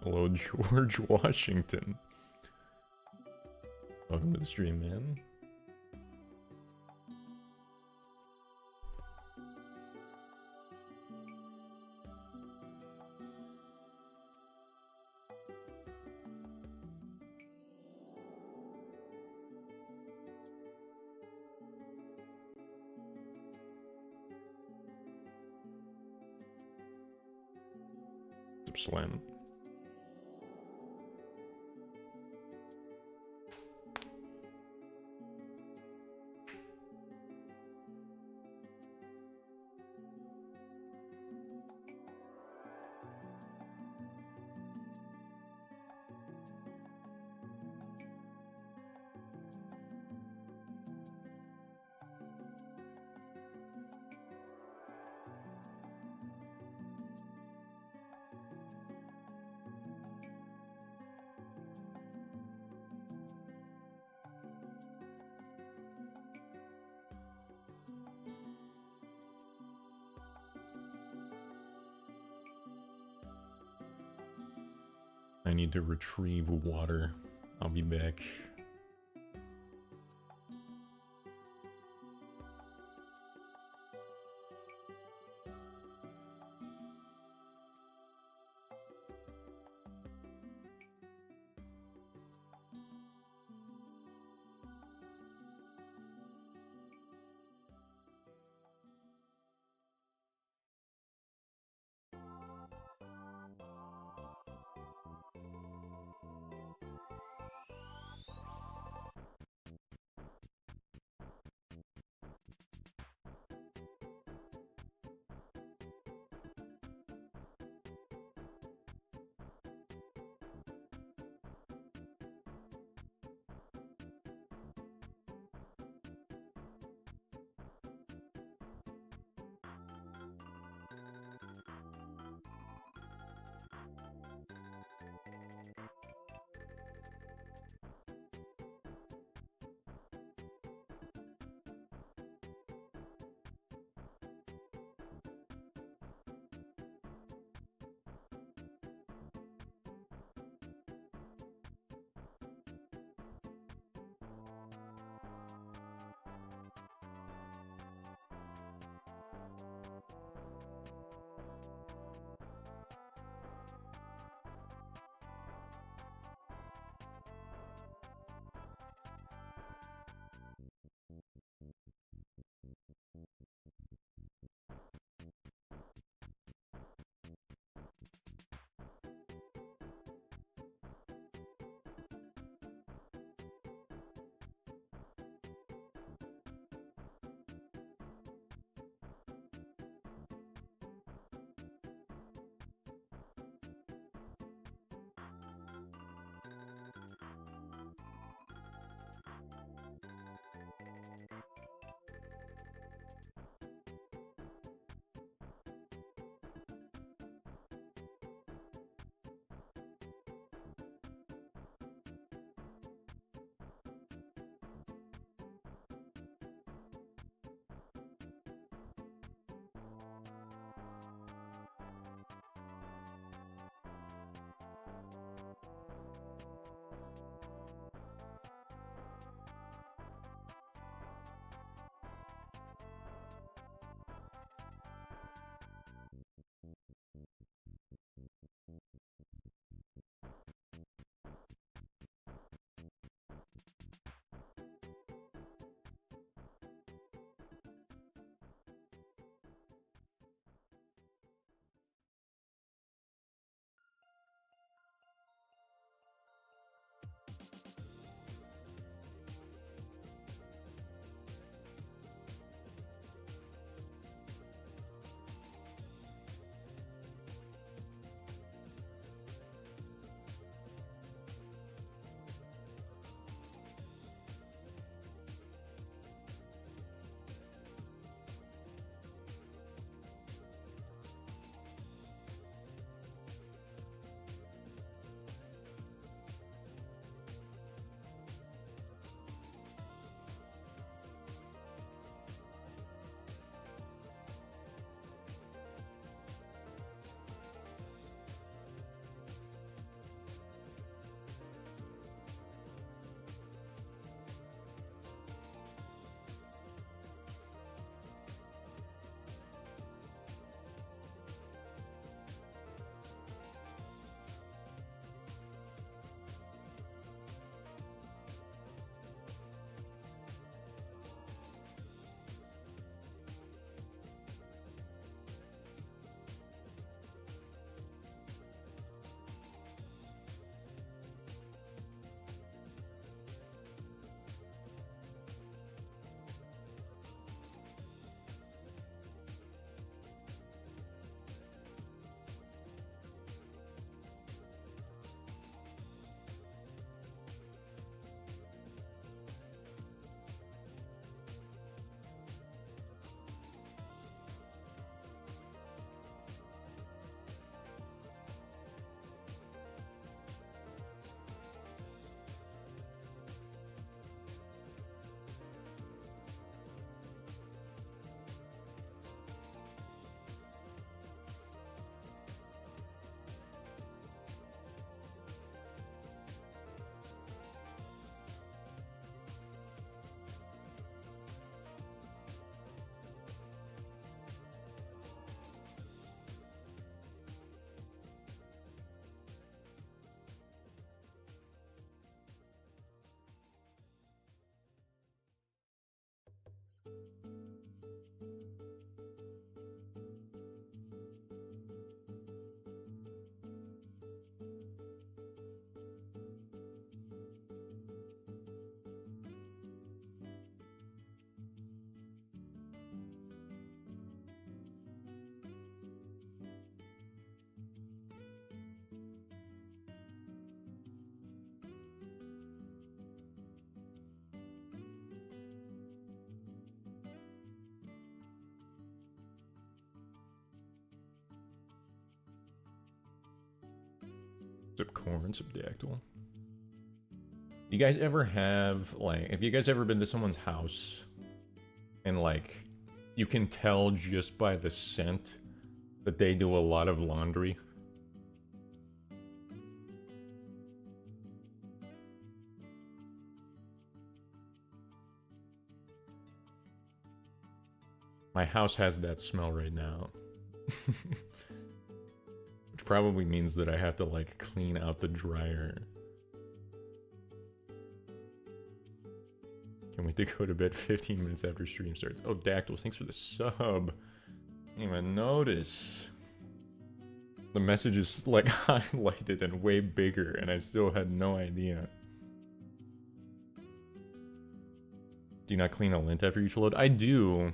Hello, George Washington. Welcome to the stream, man. Slam. I need to retrieve water. I'll be back. Zipcorn, Subdactyl. You guys ever have, like, have you guys ever been to someone's house and, like, you can tell just by the scent that they do a lot of laundry? My house has that smell right now. Which probably means that I have to, like, clean out the dryer. Can't wait to go to bed 15 minutes after stream starts. Oh, Dactyl, thanks for the sub. Didn't even notice. The message is, like, highlighted and way bigger, and I still had no idea. Do you not clean a lint after each load? I do.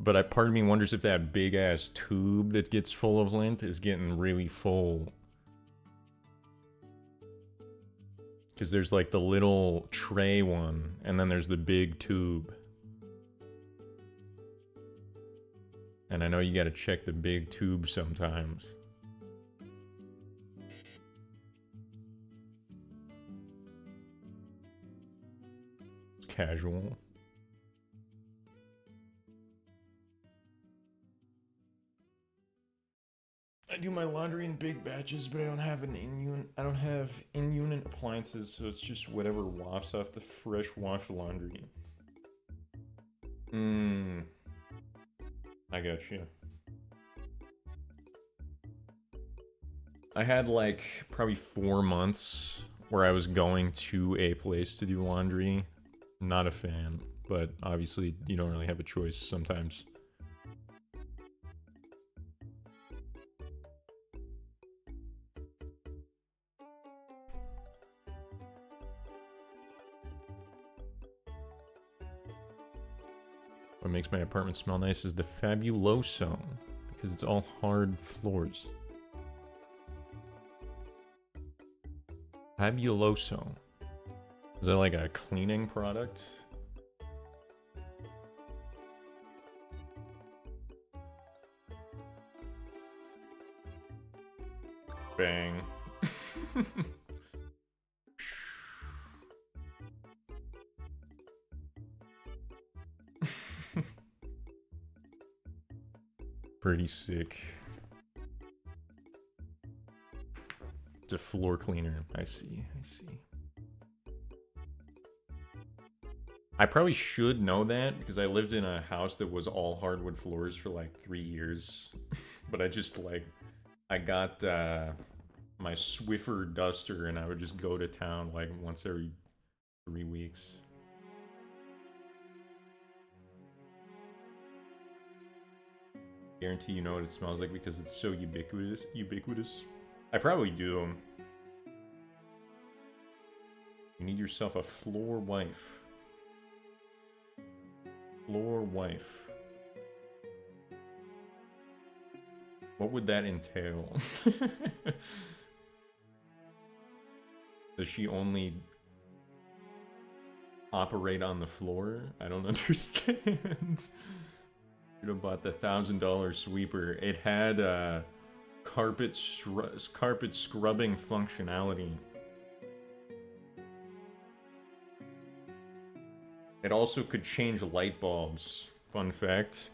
But part of me wonders if that big-ass tube that gets full of lint is getting really full. Because there's, like, the little tray one, and then there's the big tube. And I know you gotta check the big tube sometimes. It's casual. I do my laundry in big batches, but I don't have in-unit appliances, so it's just whatever wafts off the fresh wash laundry. I got you. I had like probably 4 months where I was going to a place to do laundry. Not a fan, but obviously you don't really have a choice sometimes. What makes my apartment smell nice is the Fabuloso, because it's all hard floors. Fabuloso. Is that like a cleaning product? Bang. Pretty sick. It's a floor cleaner. I see. I probably should know that because I lived in a house that was all hardwood floors for like 3 years. But I just like, I got my Swiffer duster and I would just go to town like once every 3 weeks. Guarantee you know what it smells like because it's so ubiquitous. I probably do. You need yourself a floor wife. Floor wife. What would that entail? Does she only operate on the floor? I don't understand. Should have bought the $1,000 sweeper. It had carpet scrubbing functionality. It also could change light bulbs. Fun fact.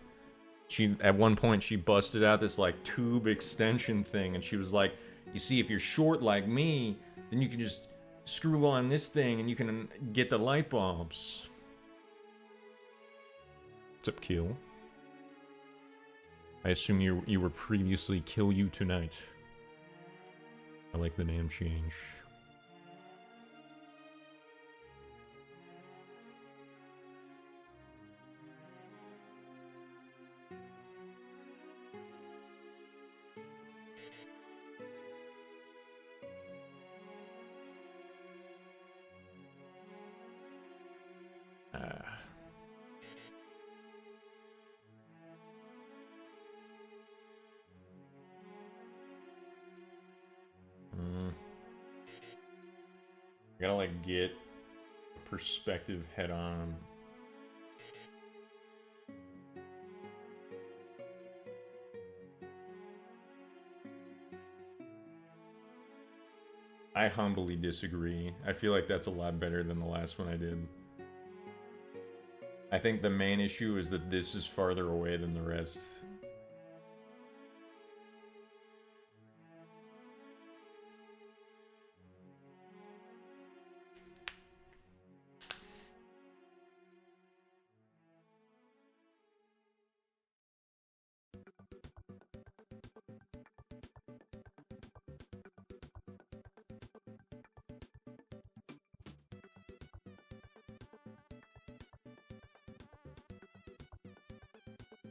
At one point she busted out this like tube extension thing and she was like, you see, if you're short like me, then you can just screw on this thing and you can get the light bulbs. What's up, Kill? I assume you were previously Kill You Tonight. I like the name change. I gotta like get perspective head on. I humbly disagree. I feel like that's a lot better than the last one I did. I think the main issue is that this is farther away than the rest.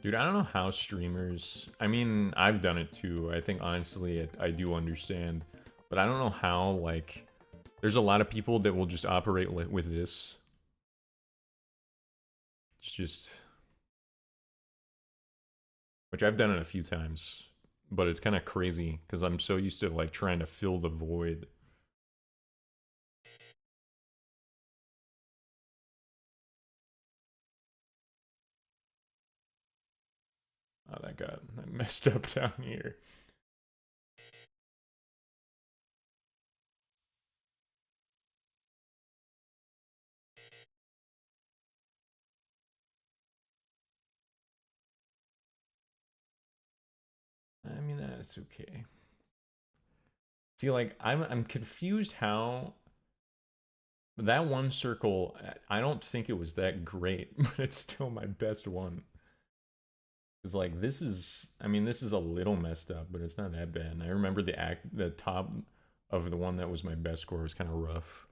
Dude, I don't know how streamers... I mean, I've done it too. I think, honestly, I do understand. But I don't know how, like... There's a lot of people that will just operate with this. It's just... Which I've done it a few times. But it's kind of crazy, because I'm so used to, like, trying to fill the void. Oh, that messed up down here. I mean, that's okay. See, like, I'm confused how that one circle, I don't think it was that great, but it's still my best one. It's like, this is, I mean, this is a little messed up, but it's not that bad. And I remember the top of the one that was my best score was kind of rough.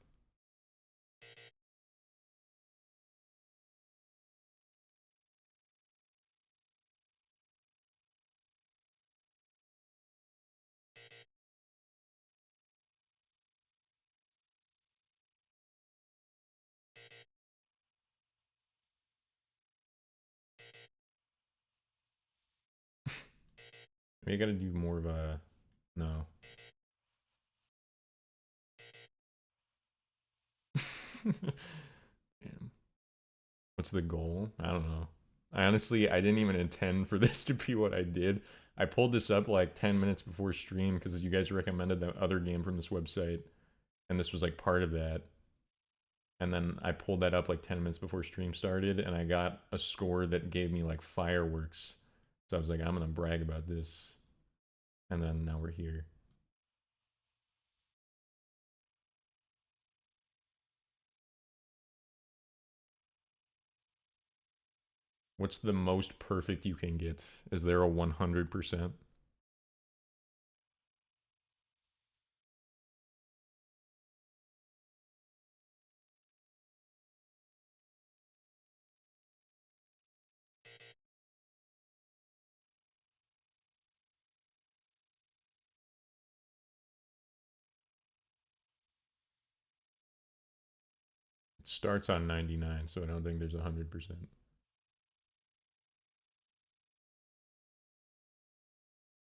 Maybe I gotta do more of a, no. Damn. What's the goal? I don't know. I honestly didn't even intend for this to be what I did. I pulled this up like 10 minutes before stream because you guys recommended the other game from this website, and this was like part of that. And then I pulled that up like 10 minutes before stream started, and I got a score that gave me like fireworks. So I was like, I'm gonna brag about this. And then now we're here. What's the most perfect you can get? Is there a 100%? It starts on 99, so I don't think there's 100%.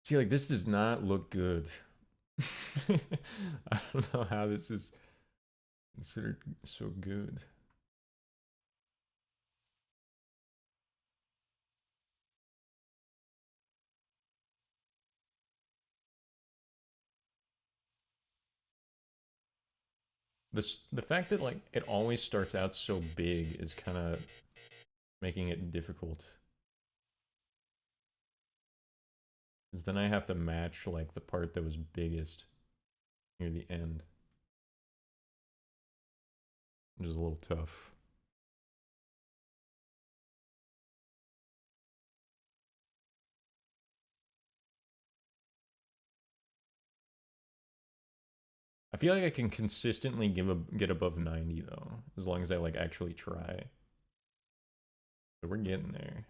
See, like, this does not look good. I don't know how this is considered so good. The fact that like it always starts out so big is kind of making it difficult. Because then I have to match like the part that was biggest near the end, which is a little tough. I feel like I can consistently get above 90 though, as long as I like actually try. So we're getting there.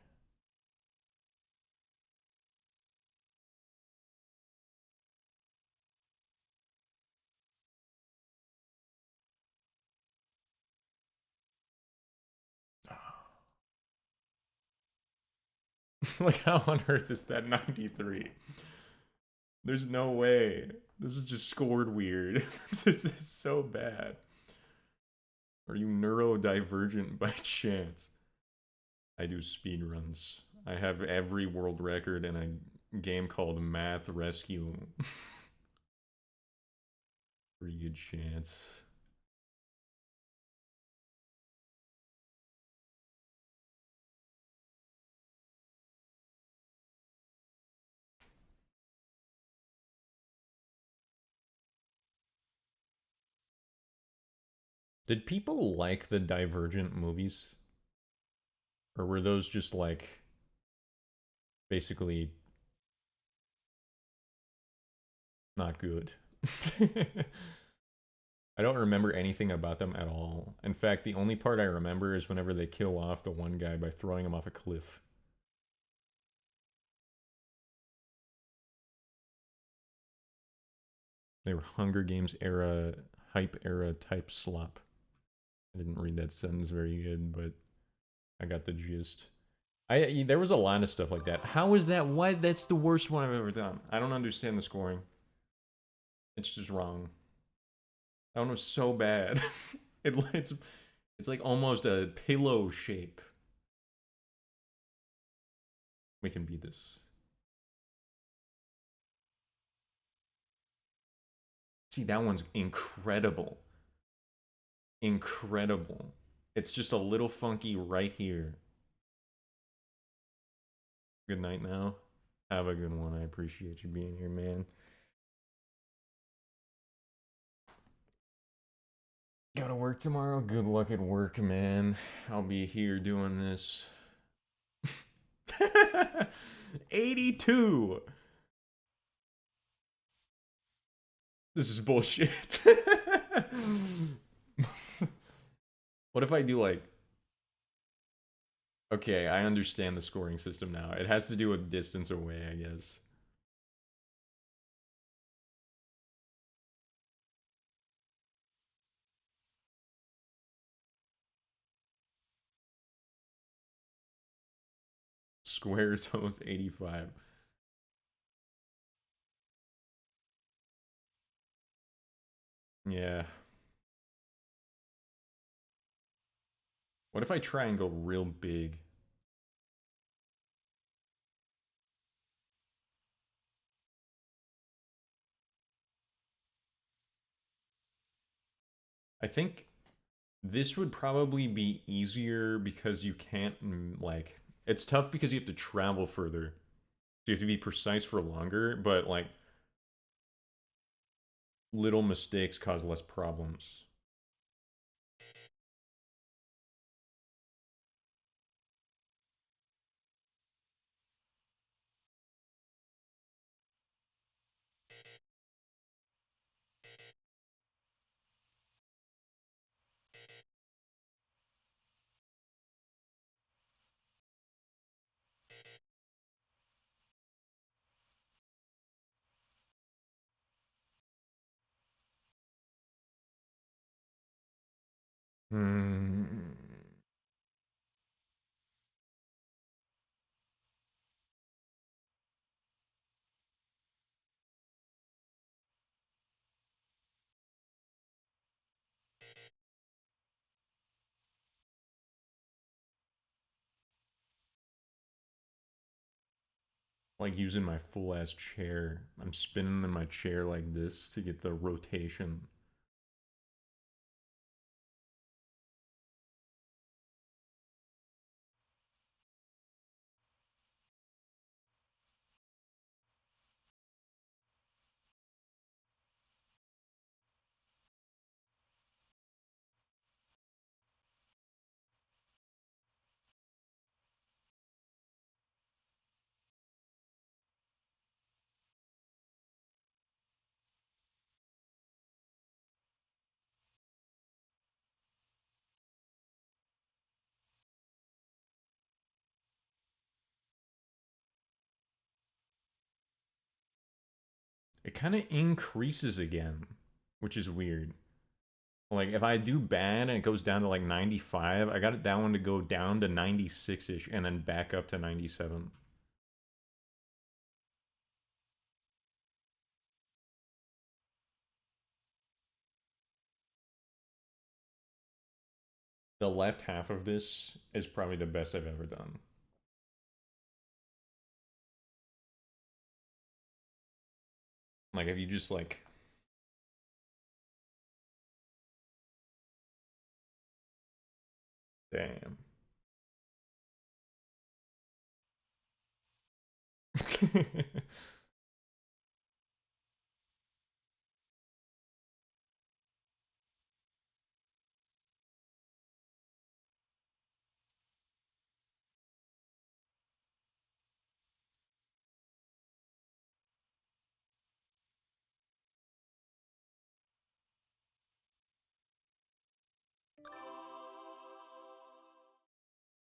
Like, how on earth is that 93? There's no way. This is just scored weird. This is so bad. Are you neurodivergent by chance? I do speed runs. I have every world record in a game called Math Rescue. Pretty good chance. Did people like the Divergent movies? Or were those just like basically not good? I don't remember anything about them at all. In fact, the only part I remember is whenever they kill off the one guy by throwing him off a cliff. They were Hunger Games era, hype era type slop. I didn't read that sentence very good, but I got the gist. There was a lot of stuff like that. How is that? Why? That's the worst one I've ever done. I don't understand the scoring. It's just wrong. That one was so bad. It's like almost a pillow shape. We can beat this. See, that one's incredible. Incredible. It's just a little funky right here. Good night now. Have a good one. I appreciate you being here, man. Gotta work tomorrow. Good luck at work, man. I'll be here doing this. 82. This is bullshit. What if I do like... Okay, I understand the scoring system now. It has to do with distance away, I guess. Squares almost 85. Yeah. What if I try and go real big? I think this would probably be easier because you can't, like... It's tough because you have to travel further. So you have to be precise for longer, but, like, little mistakes cause less problems. Hmm. Like using my full ass chair. I'm spinning in my chair like this to get the rotation. It kind of increases again, which is weird. Like if I do bad and it goes down to like 95, I got that one to go down to 96-ish and then back up to 97. The left half of this is probably the best I've ever done. Like if you just like Damn.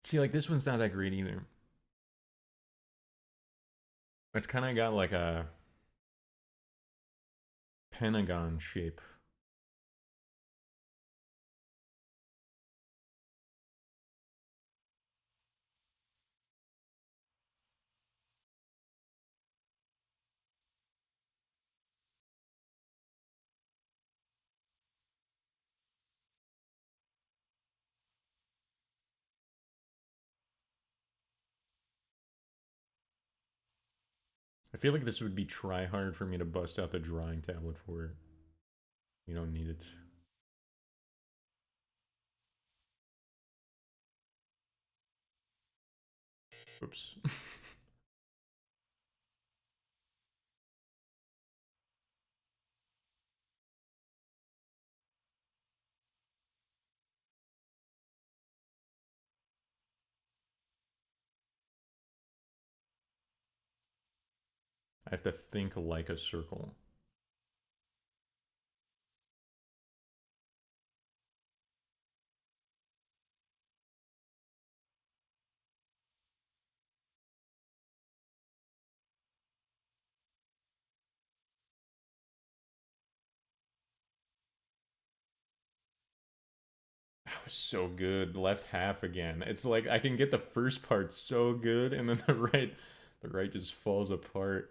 See, like this one's not that great either. It's kind of got like a pentagon shape. I feel like this would be try hard for me to bust out the drawing tablet for it. You don't need it. Oops. I have to think like a circle. That was so good. Left half again. It's like I can get the first part so good, and then the right just falls apart.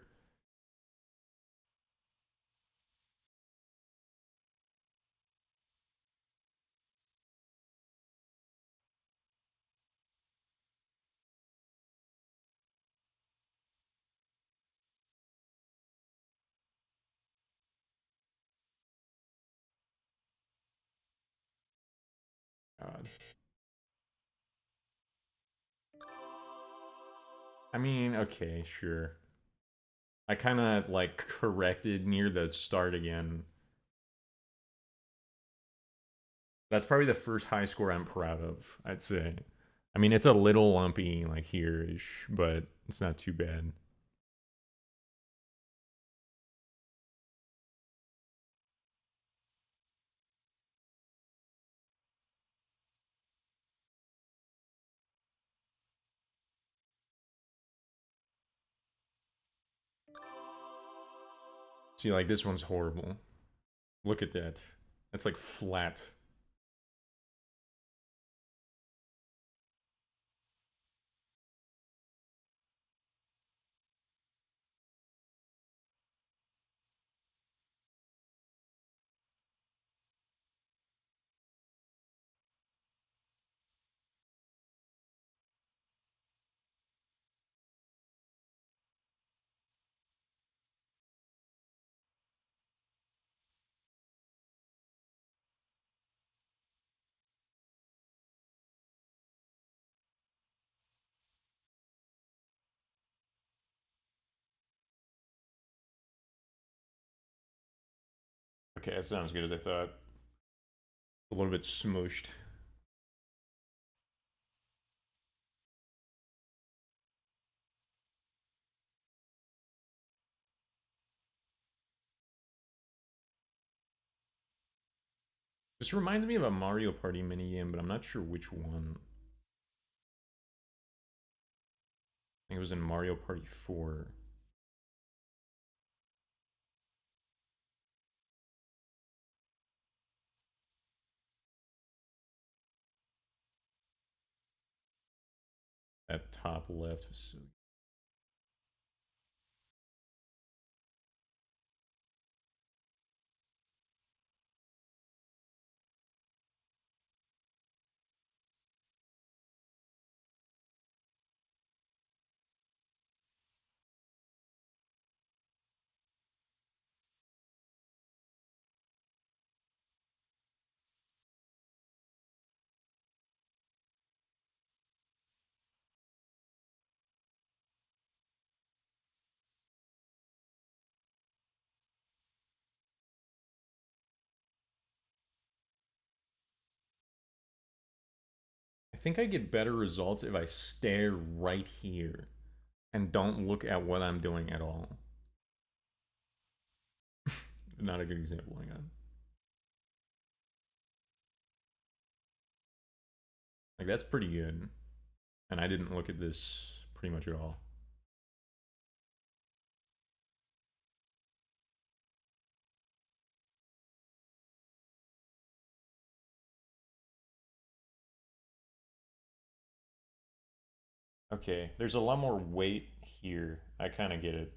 God. I mean, okay, sure. I kind of like corrected near the start again. That's probably the first high score I'm proud of, I'd say. I mean, it's a little lumpy, like here-ish, but it's not too bad. See, like this one's horrible. Look at that. That's like flat. Okay, that's not as good as I thought. A little bit smooshed. This reminds me of a Mario Party minigame, but I'm not sure which one. I think it was in Mario Party 4. That top left was so. I think I get better results if I stare right here and don't look at what I'm doing at all. Not a good example, hang on. Like, that's pretty good. And I didn't look at this pretty much at all. Okay, there's a lot more weight here. I kind of get it.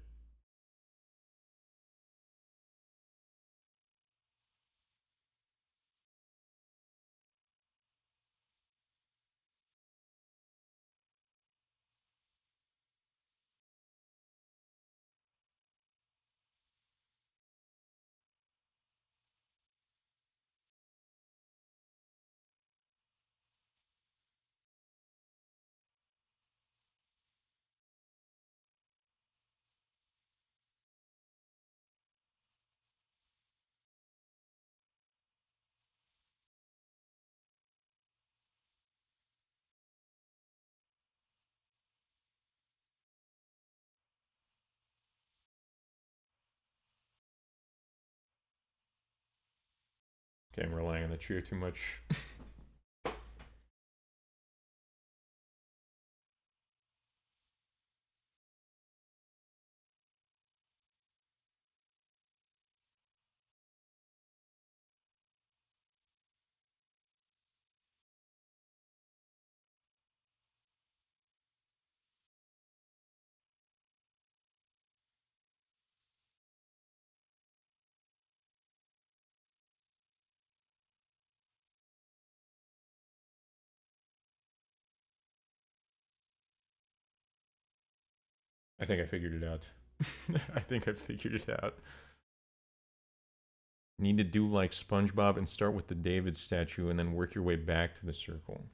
Okay, I'm relying on the chair too much. I think I figured it out. I think I figured it out. Need to do like SpongeBob and start with the David statue and then work your way back to the circle.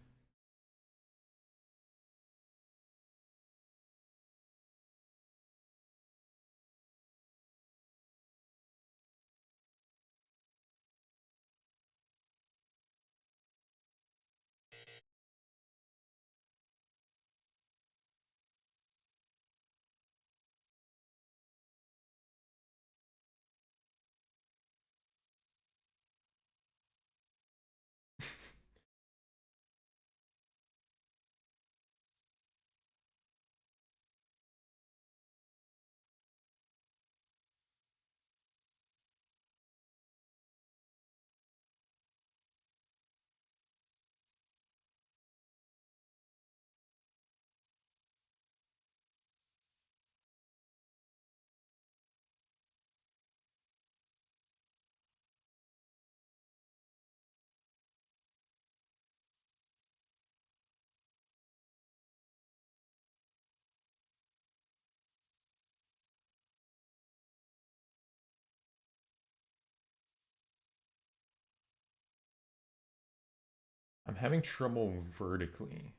I'm having trouble vertically.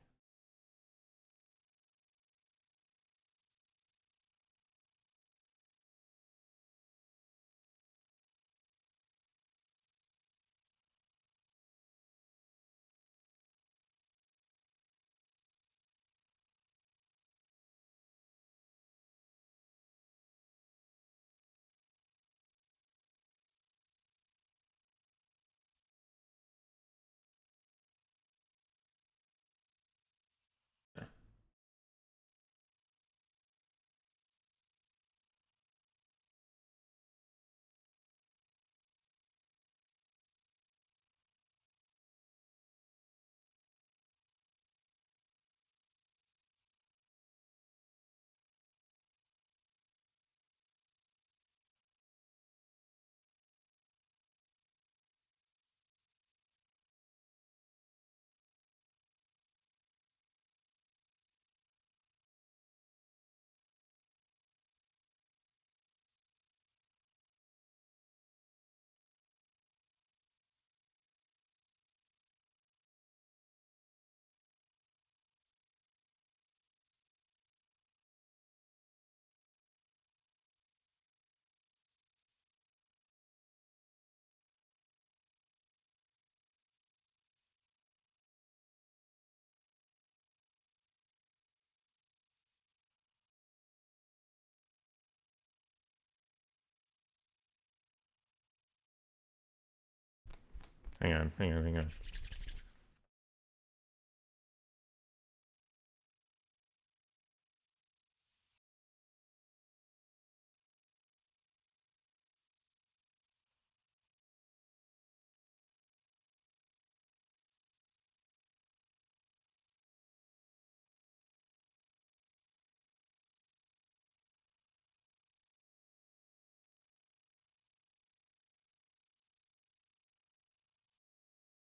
Hang on, hang on, hang on.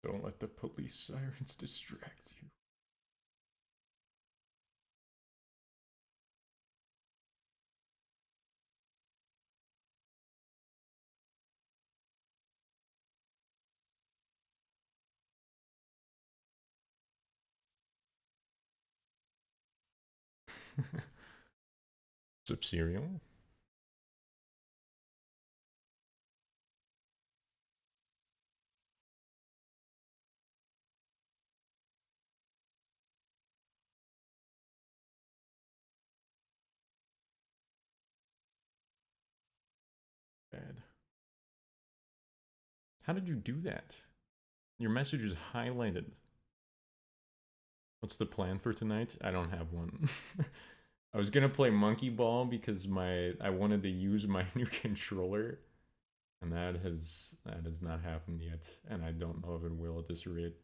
Don't let the police sirens distract you. Sub cereal? Bad. How did you do that? Your message is highlighted. What's the plan for tonight? I don't have one. I was gonna play monkey ball because I wanted to use my new controller, and that has not happened yet, and I don't know if it will at this rate.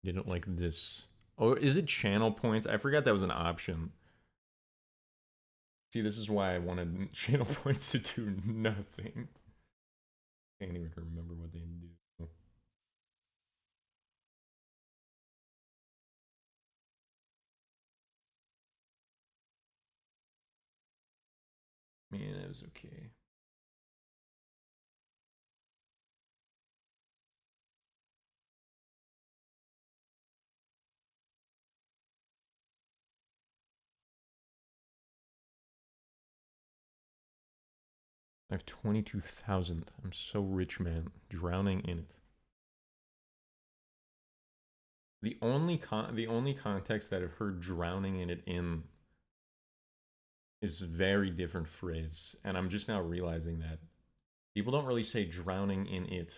Didn't like this. Oh, is it channel points? I forgot that was an option. See, this is why I wanted channel points to do nothing. Can't even remember what they do. Man, it was okay. I have 22,000. I'm so rich, man. Drowning in it. The only context that I've heard drowning in it in is a very different phrase, and I'm just now realizing that people don't really say drowning in it.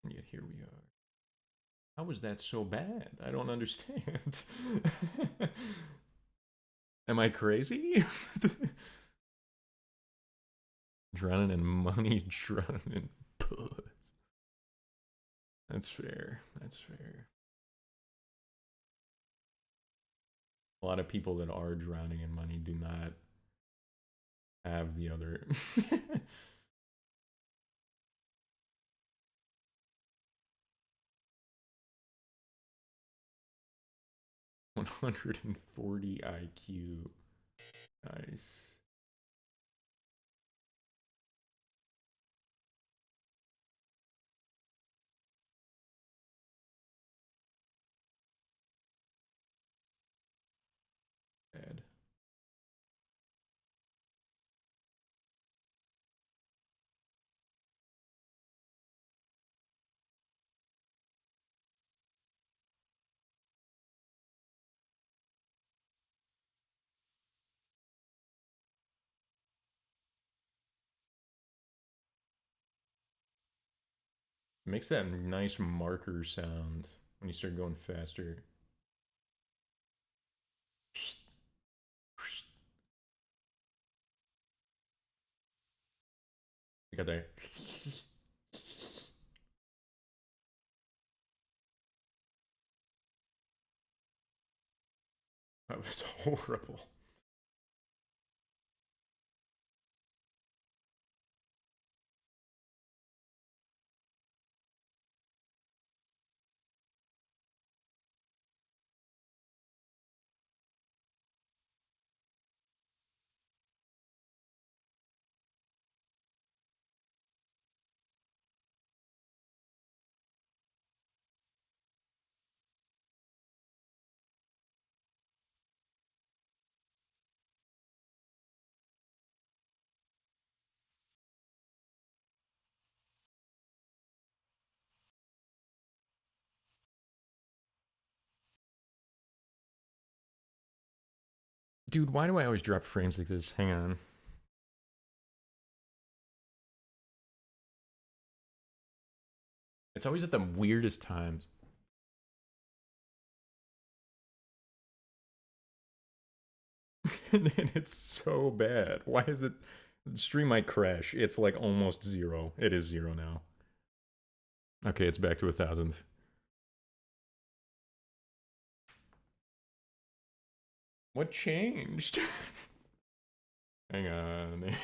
And yet here we are. How was that so bad? I don't understand. Am I crazy? Drowning in money, drowning in puss. That's fair. That's fair. A lot of people that are drowning in money do not have the other. 140 IQ. Nice. Bad. It makes that nice marker sound when you start going faster. You got that. That was horrible. Dude, why do I always drop frames like this? Hang on. It's always at the weirdest times. And then it's so bad. Why is it? The stream might crash. It's like almost 0. It is 0 now. Okay, it's back to 1,000. What changed? Hang on.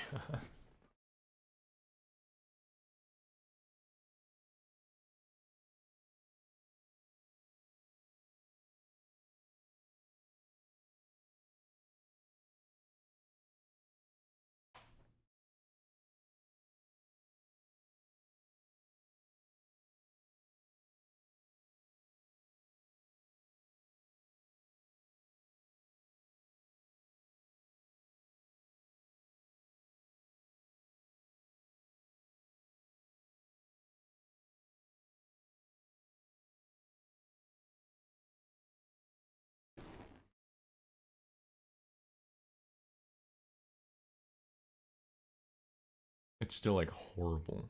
It's still like horrible.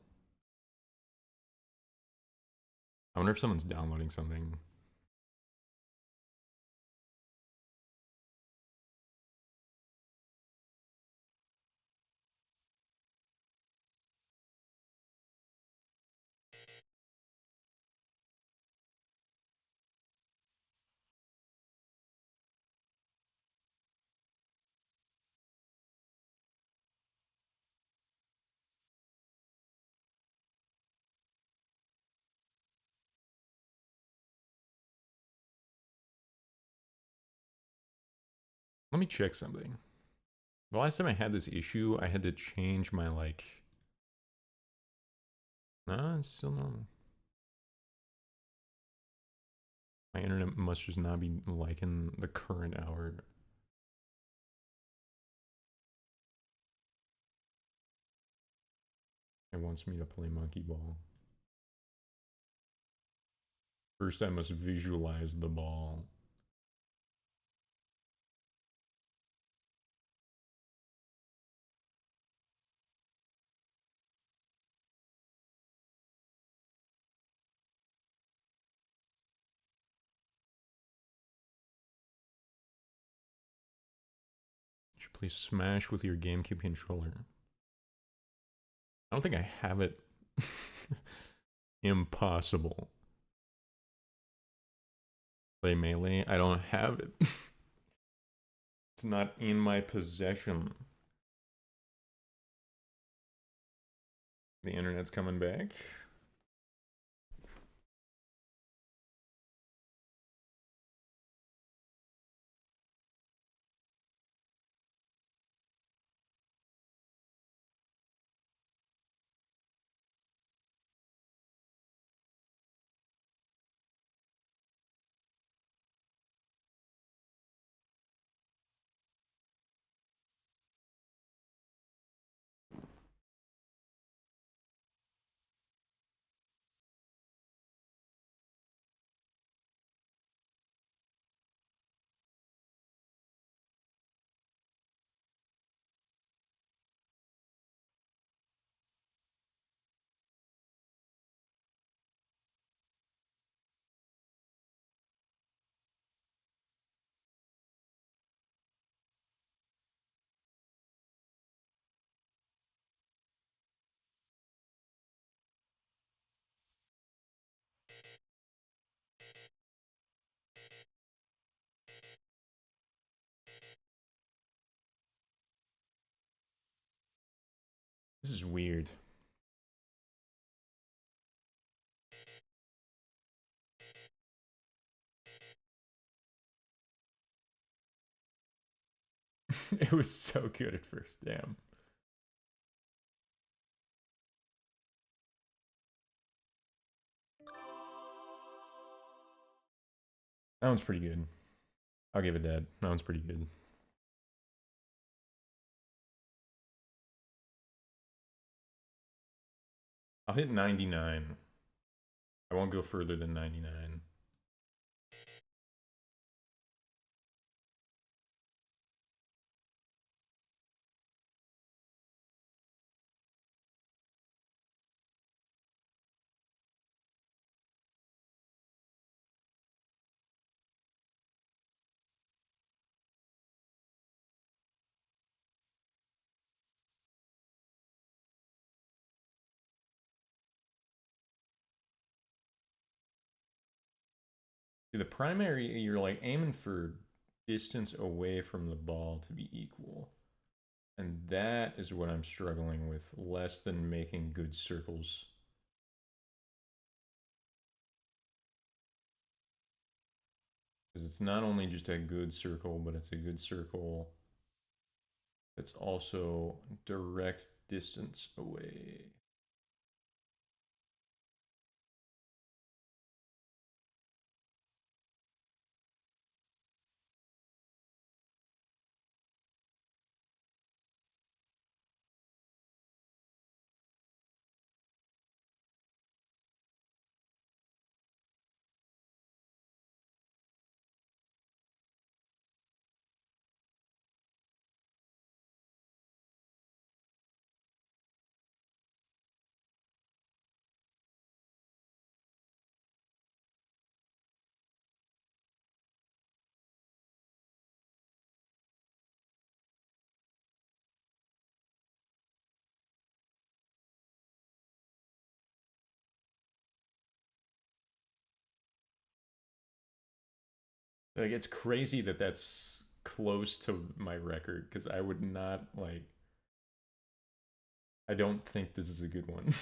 I wonder if someone's downloading something. Let me check something. The last time I had this issue, I had to change my like. Nah, it's still normal. My internet must just not be liking the current hour. It wants me to play monkey ball. First, I must visualize the ball. You should play Smash with your GameCube controller. I don't think I have it. Impossible. Play Melee? I don't have it. It's not in my possession. The internet's coming back. This is weird. It was so good at first, damn. That one's pretty good. I'll give it that. That one's pretty good. I'll hit 99. I won't go further than 99. See, the primary, you're like aiming for distance away from the ball to be equal. And that is what I'm struggling with, less than making good circles. Because it's not only just a good circle, but it's a good circle that's also direct distance away. Like, it's crazy that that's close to my record, because I would not, like, I don't think this is a good one.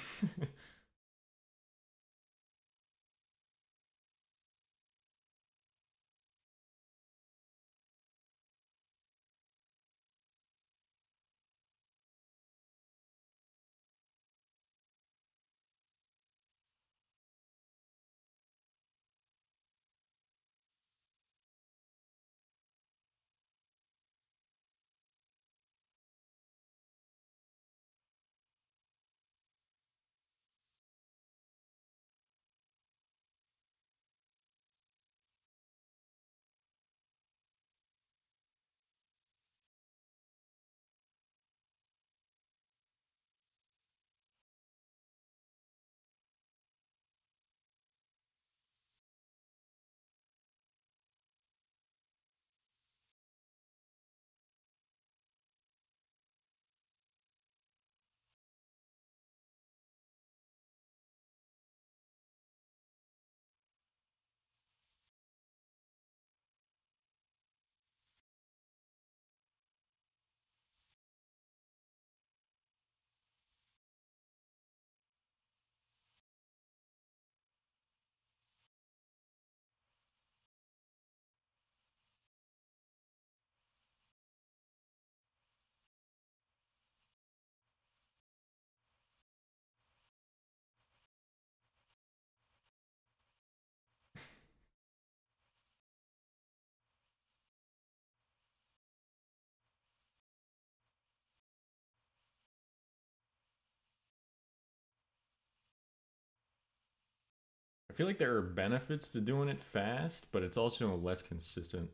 I feel like there are benefits to doing it fast, but it's also less consistent.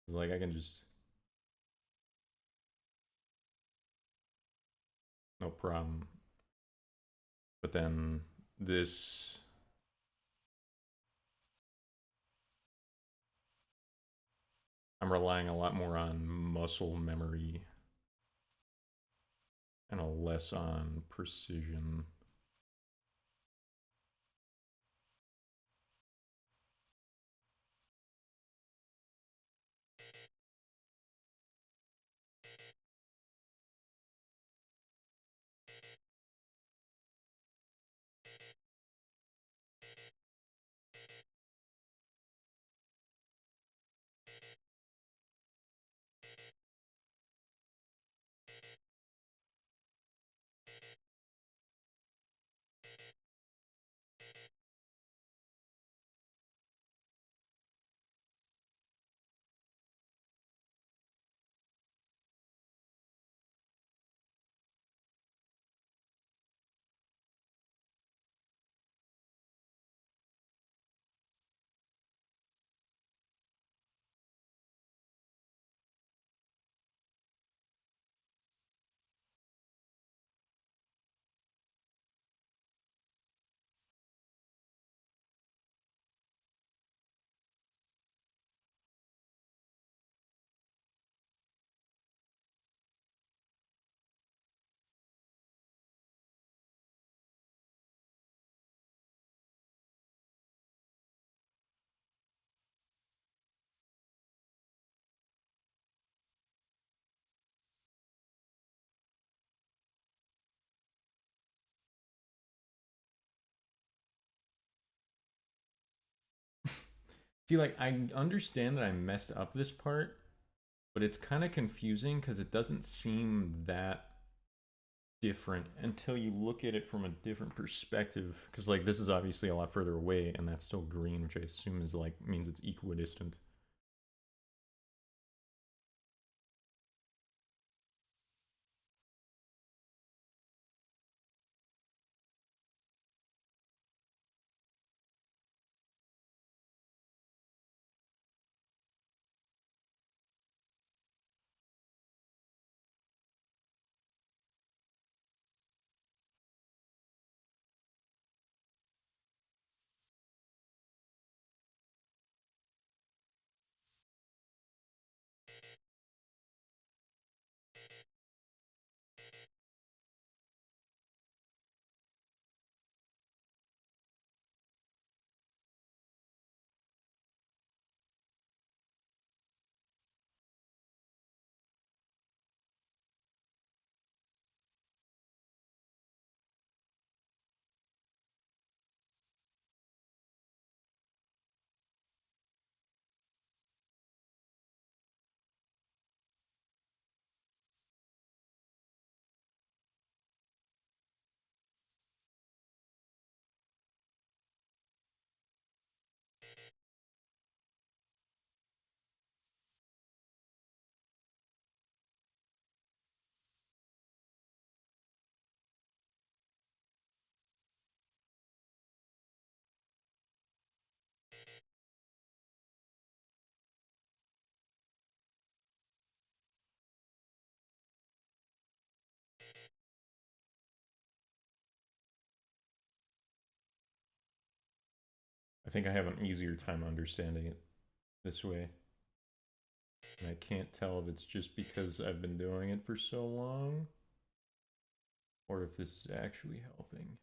It's like I can just, no problem. But then this, I'm relying a lot more on muscle memory and a less on precision. See, like, I understand that I messed up this part, but it's kind of confusing because it doesn't seem that different until you look at it from a different perspective. Because, like, this is obviously a lot further away, and that's still green, which I assume is, like, means it's equidistant. I think I have an easier time understanding it this way. And I can't tell if it's just because I've been doing it for so long, or if this is actually helping.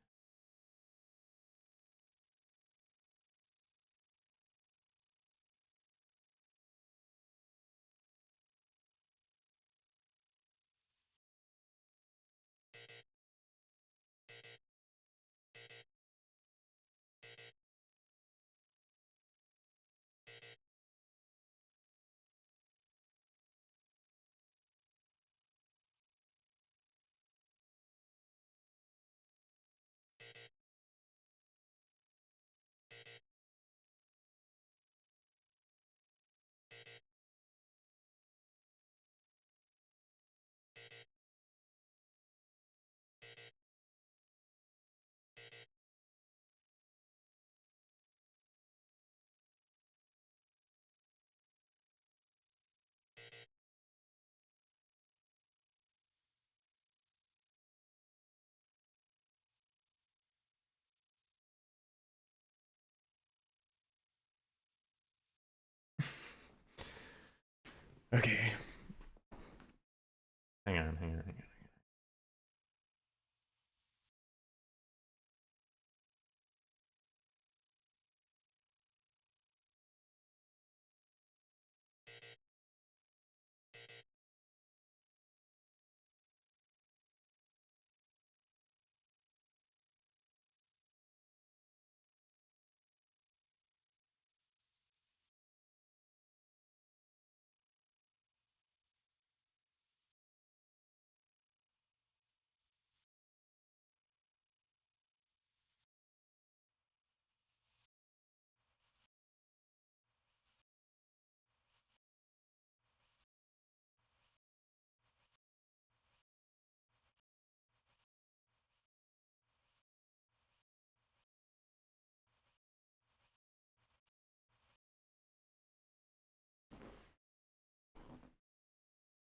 Okay. Hang on.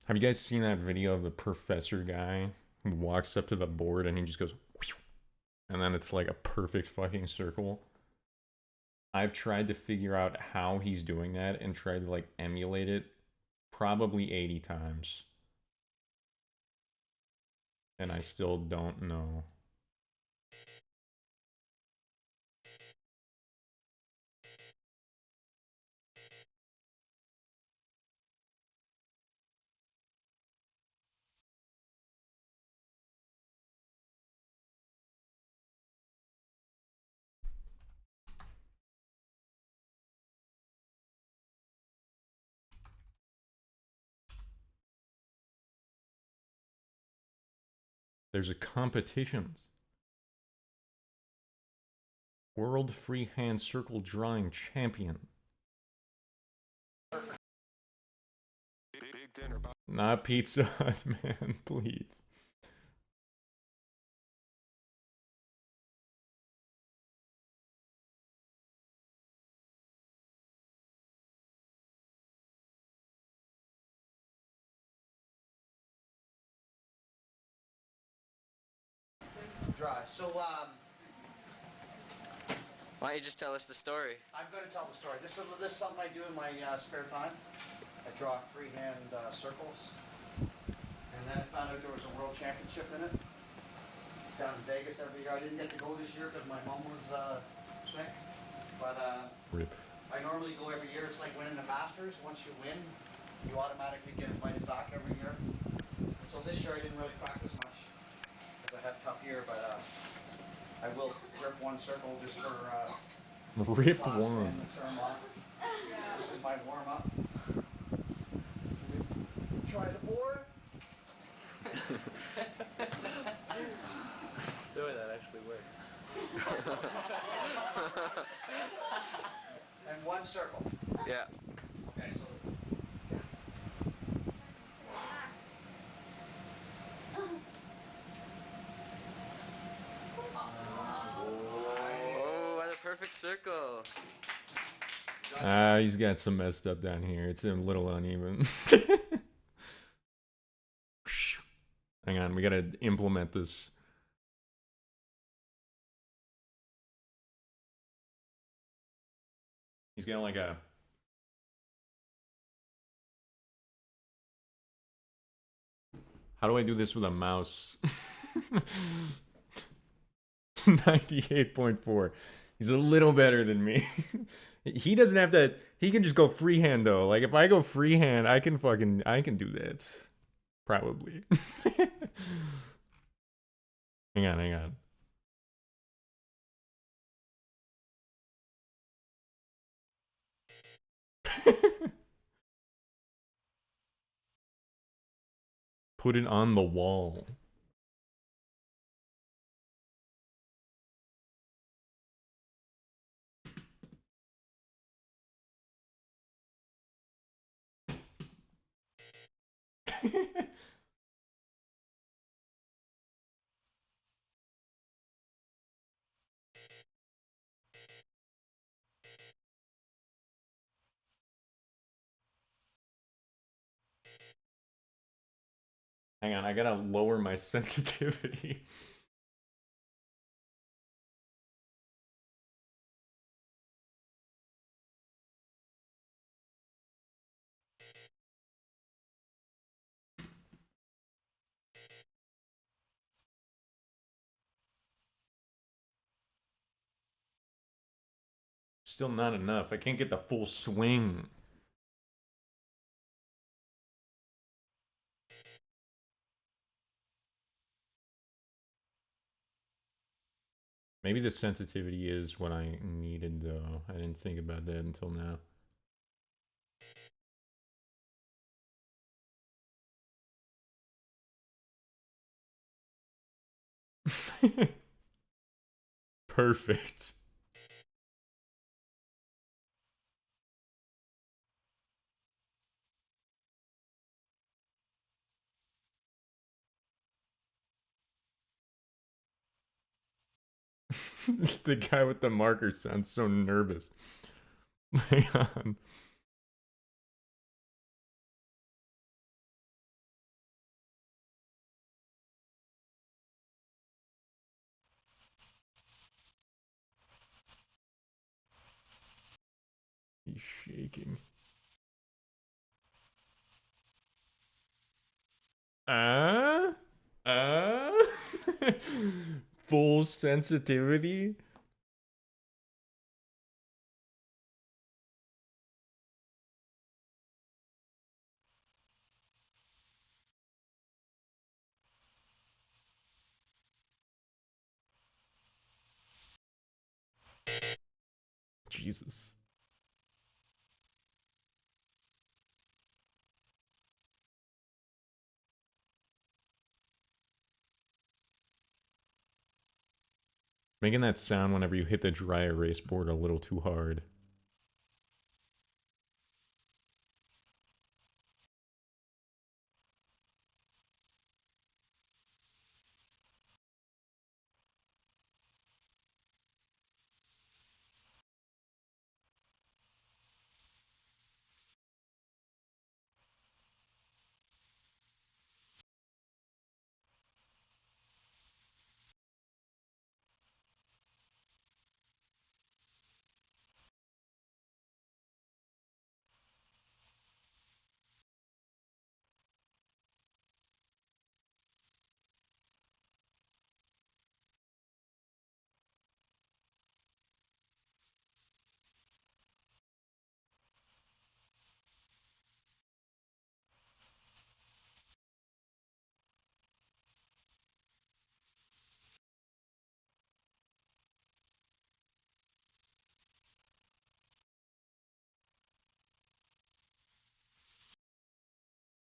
Have you guys seen that video of the professor guy who walks up to the board and he just goes, and then it's like a perfect fucking circle? I've tried to figure out how he's doing that and tried to like emulate it probably 80 times. And I still don't know. There's a competition. World Freehand Circle Drawing Champion. Not Pizza Hut, man, please. Dry. So, why don't you just tell us the story? I'm going to tell the story. This is something I do in my spare time. I draw freehand circles. And then I found out there was a world championship in it. It's down in Vegas every year. I didn't get to go this year because my mom was sick. But Rip. I normally go every year. It's like winning the Masters. Once you win, you automatically get invited back every year. So this year I didn't really practice much because I had a tough year. But I will rip one circle just for Rip class one. and the term off. This is my warm up. Try the board. The way that actually works. And one circle. Yeah. Okay, so. Oh, what a perfect circle. He's got some messed up down here. It's a little uneven. Hang on, we gotta implement this. He's got like a... How do I do this with a mouse? 98.4. He's a little better than me. He doesn't have to... He can just go freehand, though. Like, if I go freehand, I can do that. Probably. Hang on. Put it on the wall. Hang on, I gotta lower my sensitivity. Still not enough. I can't get the full swing. Maybe the sensitivity is what I needed, though. I didn't think about that until now. Perfect. The guy with the marker sounds so nervous. Hang on. He's shaking. Full sensitivity? Jesus. Making that sound whenever you hit the dry erase board a little too hard.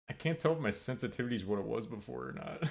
I can't tell if my sensitivity is what it was before or not.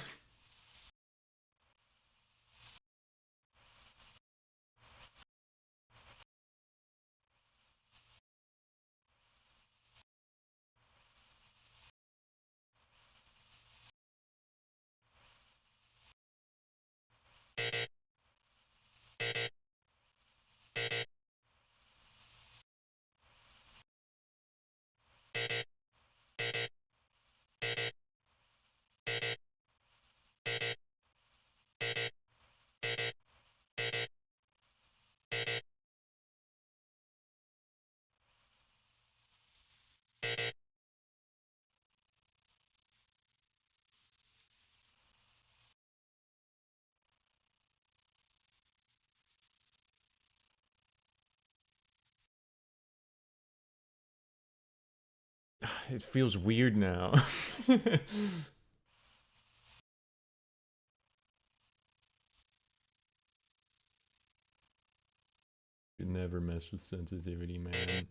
It feels weird now. You never mess with sensitivity, man.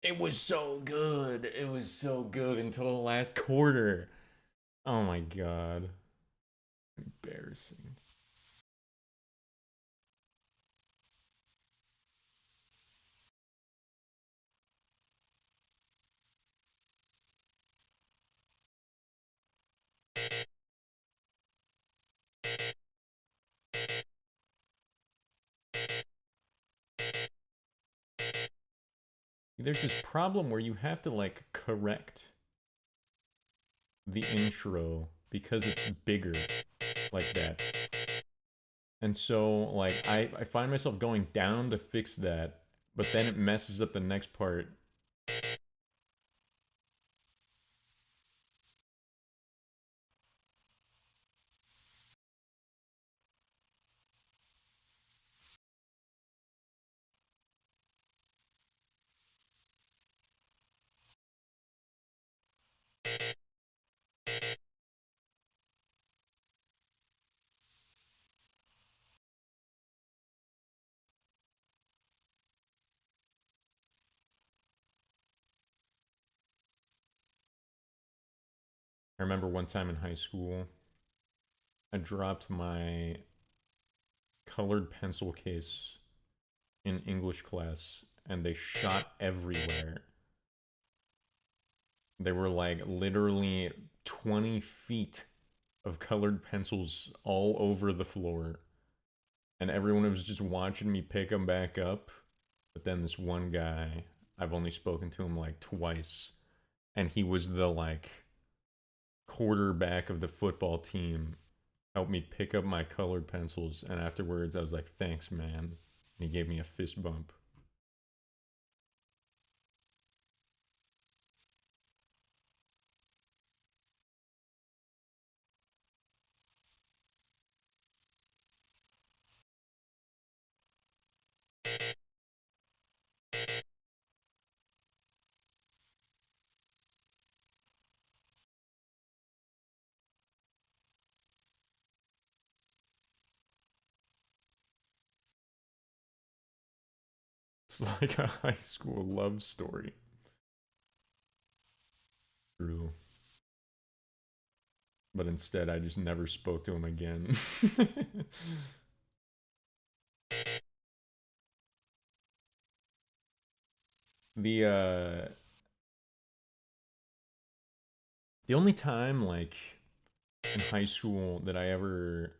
It was so good. It was so good until the last quarter. Oh my god. Embarrassing. There's this problem where you have to like correct the intro because it's bigger like that. And so like I find myself going down to fix that, but then it messes up the next part. I remember one time in high school, I dropped my colored pencil case in English class and they shot everywhere. They were like literally 20 feet of colored pencils all over the floor. And everyone was just watching me pick them back up. But then this one guy, I've only spoken to him like twice, and he was the like quarterback of the football team, helped me pick up my colored pencils, and afterwards I was like, thanks, man. And he gave me a fist bump. It's like a high school love story. True. But instead, I just never spoke to him again. The the only time like in high school that I ever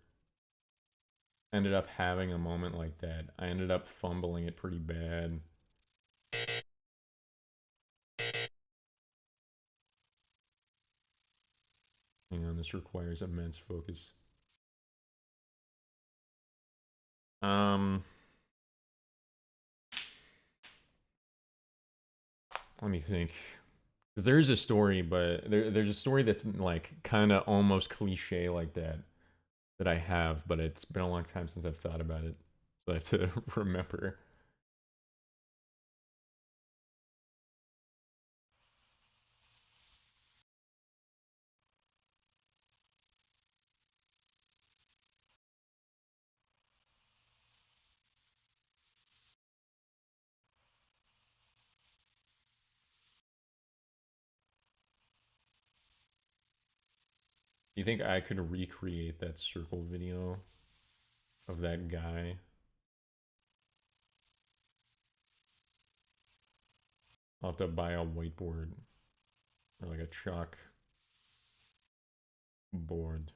ended up having a moment like that, I ended up fumbling it pretty bad. Hang on, this requires immense focus. Um, Let me think. Because there is a story, but there's a story that's like kind of almost cliche like that I have, but it's been a long time since I've thought about it, so I have to remember. Do you think I could recreate that circle video of that guy? I'll have to buy a whiteboard or like a chalk board.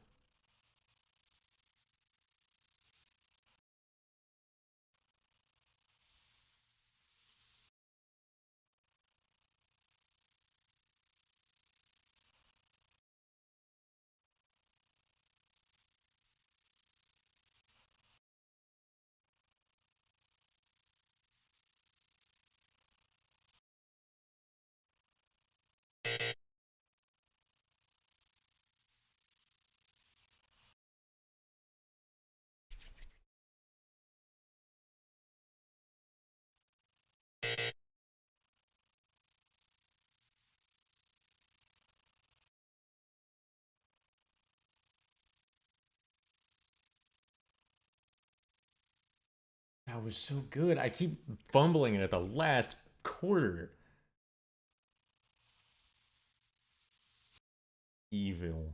That was so good. I keep fumbling it at the last quarter. Evil.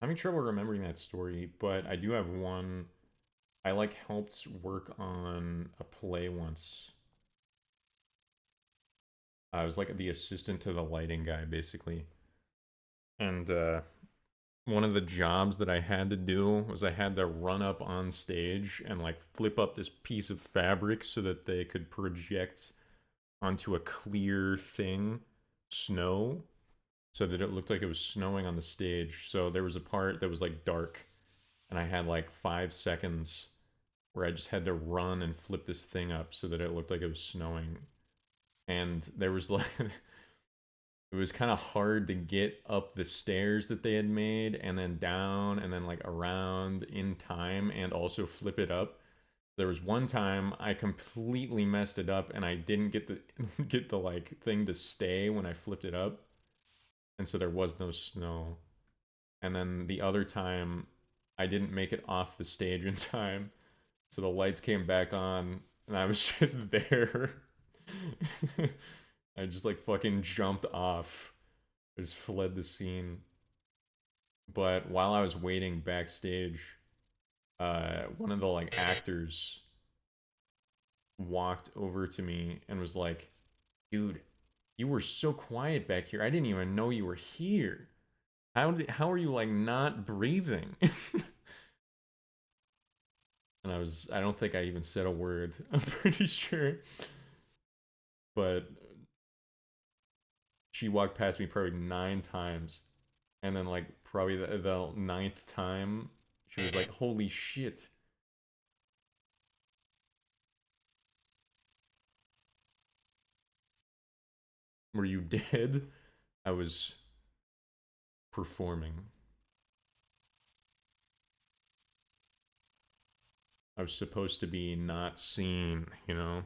I'm having trouble remembering that story, but I do have one. I like helped work on a play once. I was like the assistant to the lighting guy, basically. And one of the jobs that I had to do was I had to run up on stage and like flip up this piece of fabric so that they could project onto a clear thing, snow, so that it looked like it was snowing on the stage. So there was a part that was like dark, and I had like 5 seconds where I just had to run and flip this thing up so that it looked like it was snowing. And there was like it was kind of hard to get up the stairs that they had made and then down and then like around in time and also flip it up. There was one time I completely messed it up and I didn't get the get the like thing to stay when I flipped it up. And so there was no snow. And then the other time I didn't make it off the stage in time. So the lights came back on and I was just there. I just like fucking jumped off. I just fled the scene. But while I was waiting backstage, one of the like actors walked over to me and was like, "Dude, you were so quiet back here. I didn't even know you were here. How are you like not breathing?" And I don't think I even said a word. I'm pretty sure. But she walked past me probably 9 times. And then like probably the ninth time, she was like, "Holy shit." Were you dead? I was performing. I was supposed to be not seen, you know?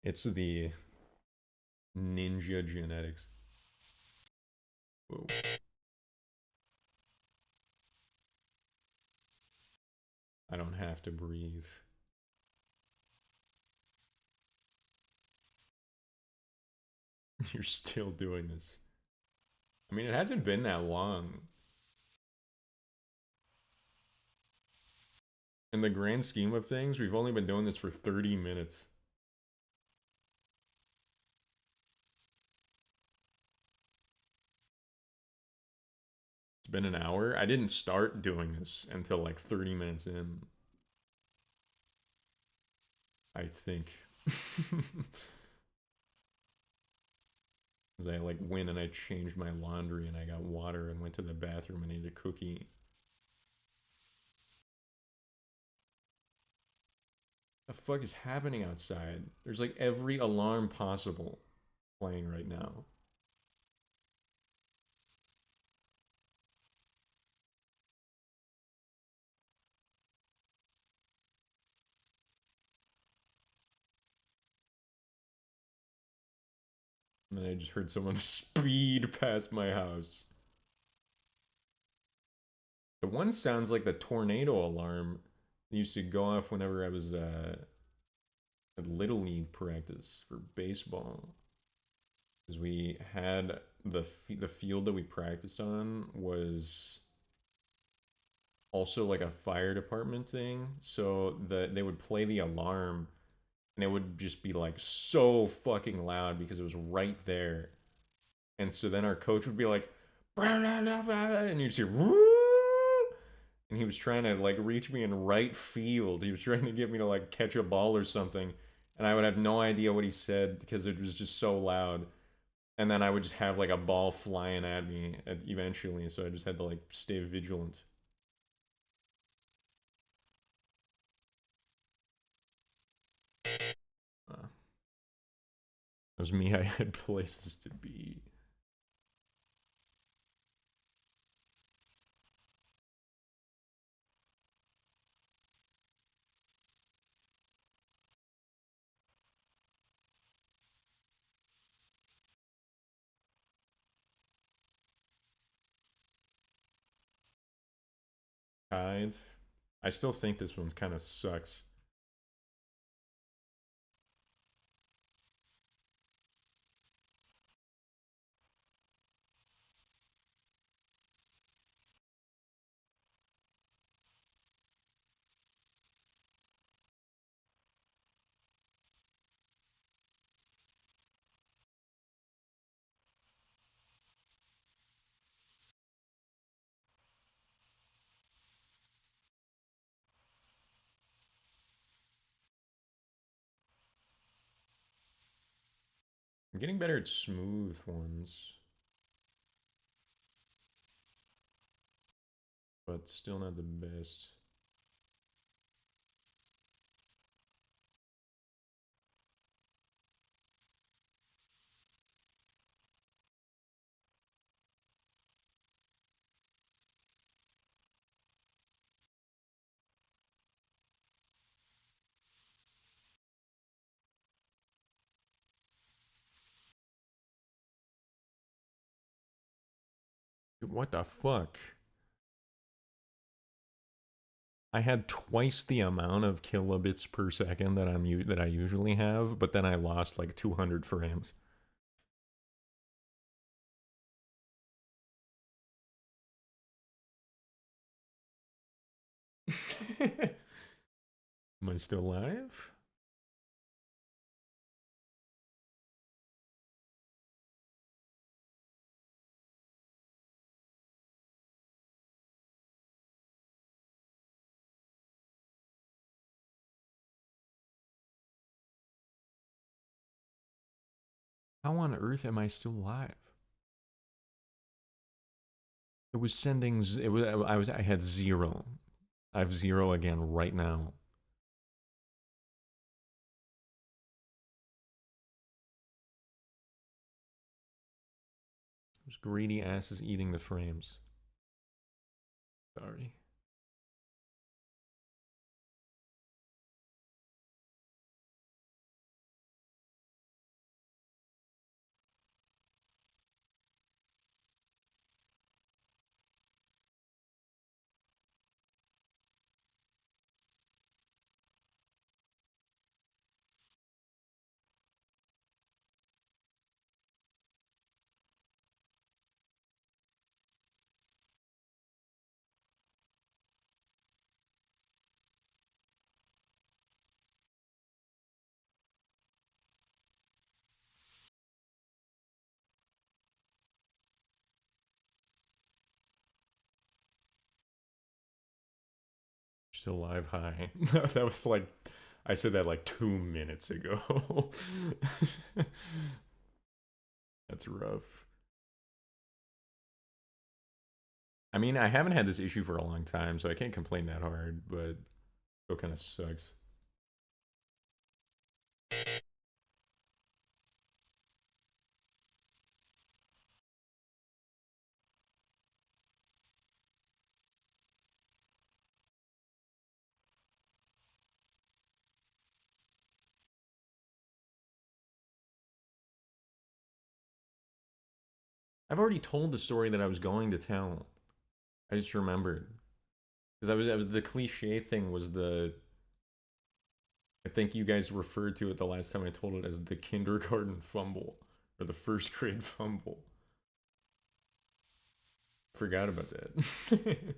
It's the ninja genetics. Whoa. I don't have to breathe. You're still doing this. I mean, it hasn't been that long. In the grand scheme of things, we've only been doing this for 30 minutes. It's been an hour. I didn't start doing this until like 30 minutes in. I think. Because I like went and I changed my laundry and I got water and went to the bathroom and ate a cookie. The fuck is happening outside? There's like every alarm possible playing right now. And then I just heard someone speed past my house. The one sounds like the tornado alarm that used to go off whenever I was at Little League practice for baseball. Because we had the field that we practiced on was also like a fire department thing. So they would play the alarm and it would just be like so fucking loud because it was right there. And so then our coach would be like, and you'd see, and he was trying to like reach me in right field. He was trying to get me to like catch a ball or something, and I would have no idea what he said because it was just so loud. And then I would just have like a ball flying at me eventually, so I just had to like stay vigilant. It was me. I had places to be. Kind. I still think this one's kind of sucks. I'm getting better at smooth ones, but still not the best. What the fuck? I had twice the amount of kilobits per second that that I usually have, but then I lost like 200 frames. Am I still live? How on earth am I still live? It was sending. It was. I had zero. I have zero again right now. Those greedy asses eating the frames. Sorry. still alive. Hi. That was like, I said that like 2 minutes ago. That's rough. I mean, I haven't had this issue for a long time, so I can't complain that hard, but it still kind of sucks. I've already told the story that I was going to tell. I just remembered. Because I was the cliche thing was the I think you guys referred to it the last time I told it as the kindergarten fumble or the first grade fumble. Forgot about that.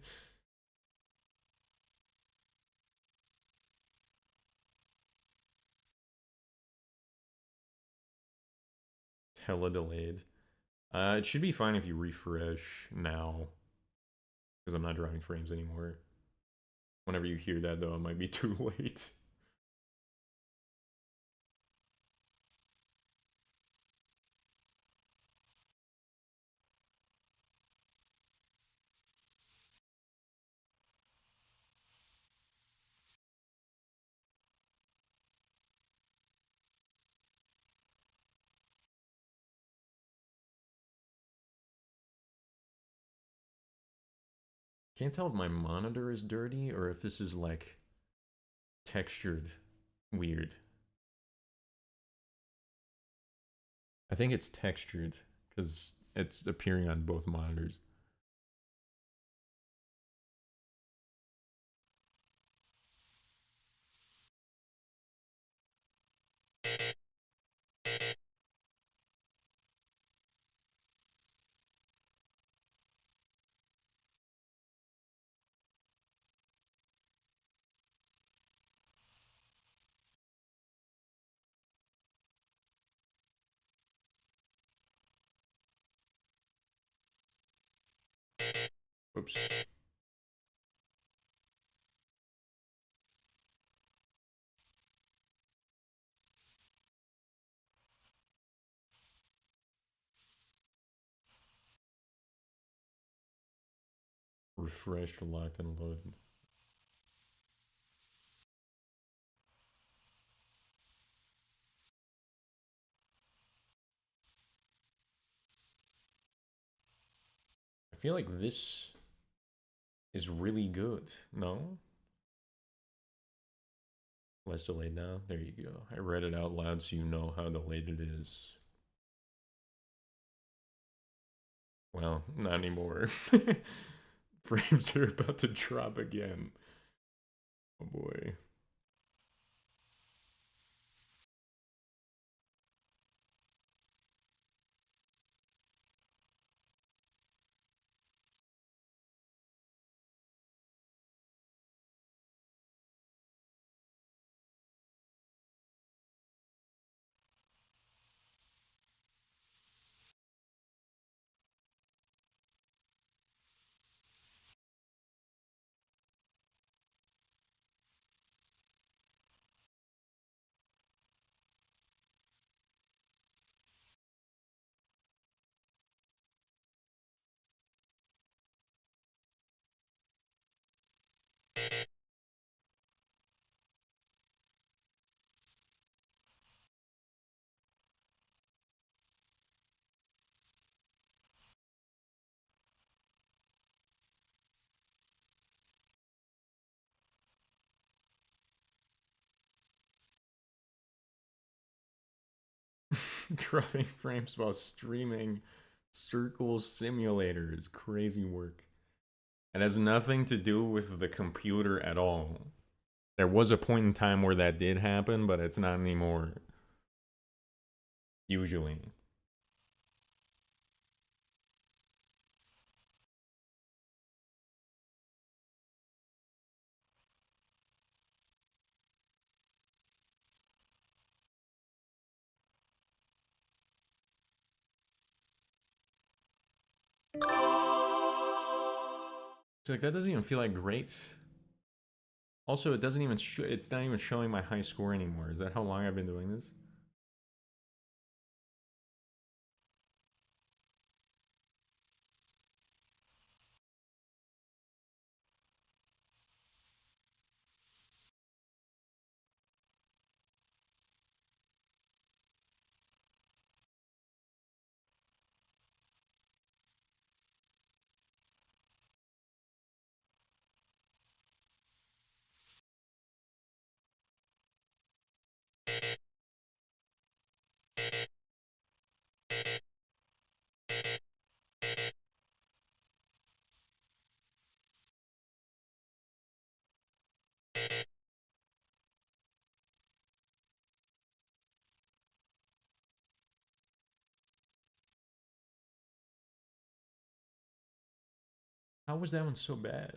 Hella delayed. It should be fine if you refresh now because I'm not drawing frames anymore. Whenever you hear that though, it might be too late. Can't tell if my monitor is dirty or if this is like textured weird. I think it's textured because it's appearing on both monitors. Oops. Refreshed, locked, and loaded. I feel like this is really good. No? Less delayed now? There you go. I read it out loud so you know how delayed it is. Well, not anymore. Frames are about to drop again. Oh boy. Dropping frames while streaming Circle Simulator is crazy work. It has nothing to do with the computer at all. There was a point in time where that did happen, but it's not anymore. Usually. It's like, that doesn't even feel like great. Also, it doesn't even it's not even showing my high score anymore. Is that how long I've been doing this? How was that one so bad?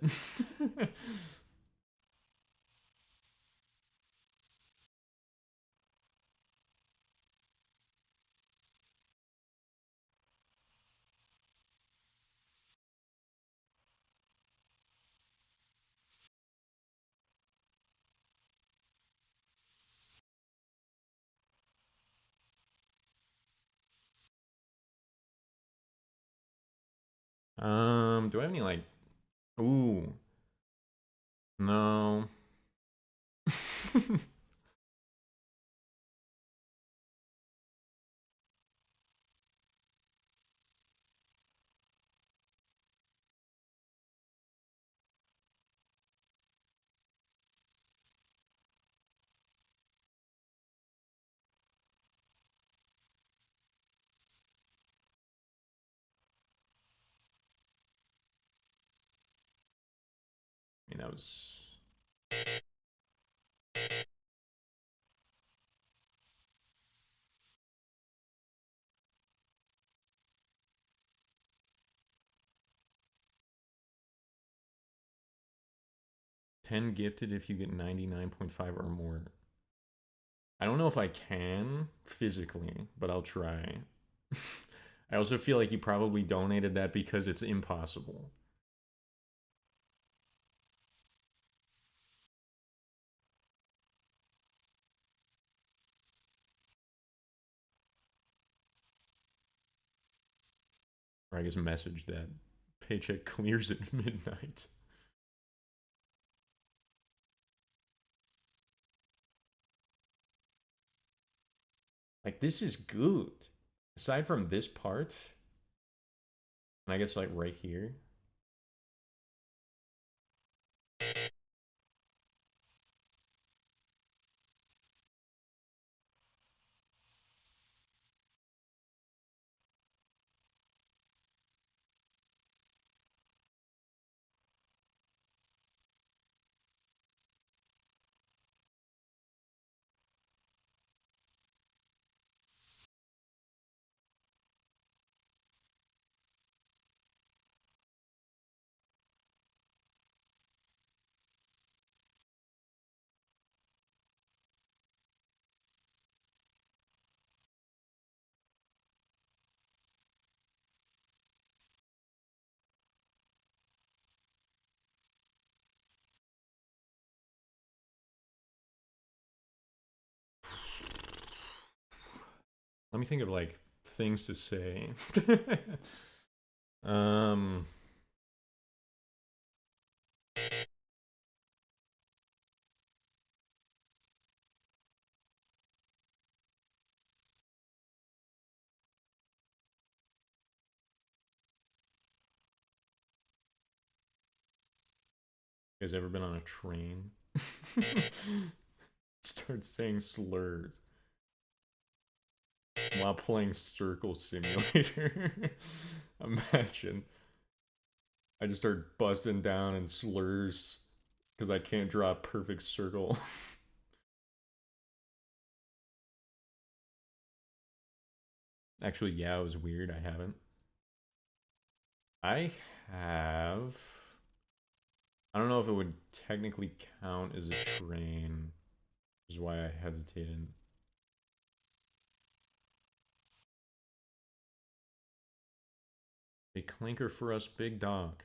Do I have any like ooh. No. I mean that was 10 gifted if you get 99.5 or more. I don't know if I can physically, but I'll try. I also feel like you probably donated that because it's impossible. Or I guess message that paycheck clears at midnight. Like, this is good. Aside from this part, and I guess like right here. Let me think of like things to say. um you guys ever been on a train? Start saying slurs while playing Circle Simulator. Imagine. I just start busting down in slurs because I can't draw a perfect circle. Actually, yeah, it was weird. I haven't. I have. I don't know if it would technically count as a train, which is why I hesitated. A clinker for us, big dog.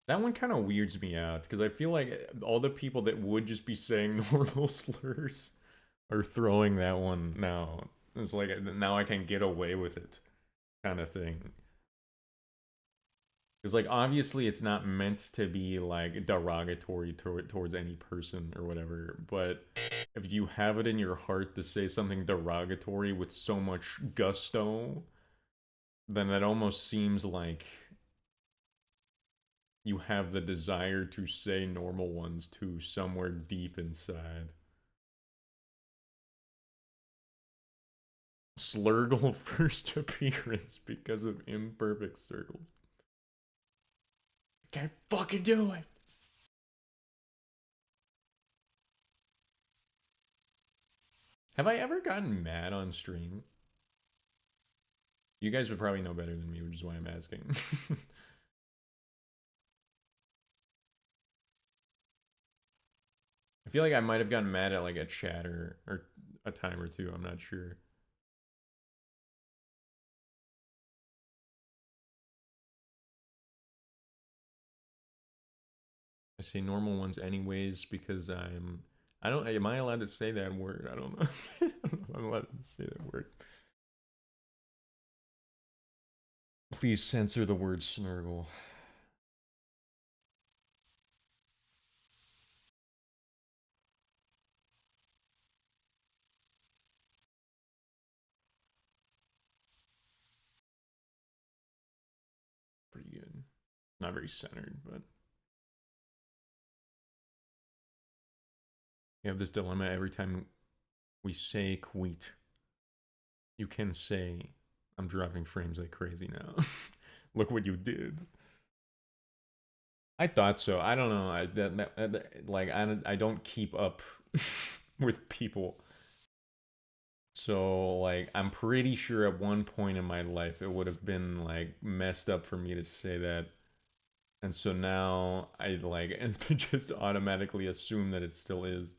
That one kind of weirds me out because I feel like all the people that would just be saying normal slurs are throwing that one now. It's like now I can get away with it, kind of thing. Because like obviously it's not meant to be like derogatory towards any person or whatever, but if you have it in your heart to say something derogatory with so much gusto, then it almost seems like you have the desire to say normal ones too somewhere deep inside. Slurgle first appearance because of imperfect circles. Can't fucking do it. Have I ever gotten mad on stream? You guys would probably know better than me, which is why I'm asking. I feel like I might have gotten mad at like a chat or a time or two. I'm not sure. I say normal ones anyways because I don't. Am I allowed to say that word? I don't know. I don't know if I'm allowed to say that word. Please censor the word snurgle. Pretty good. Not very centered, but you have this dilemma every time we say queet. You can say, I'm dropping frames like crazy now. Look what you did. I thought so. I don't know. I don't keep up with people. So like I'm pretty sure at one point in my life it would have been like messed up for me to say that. And so now I like and just automatically assume that it still is.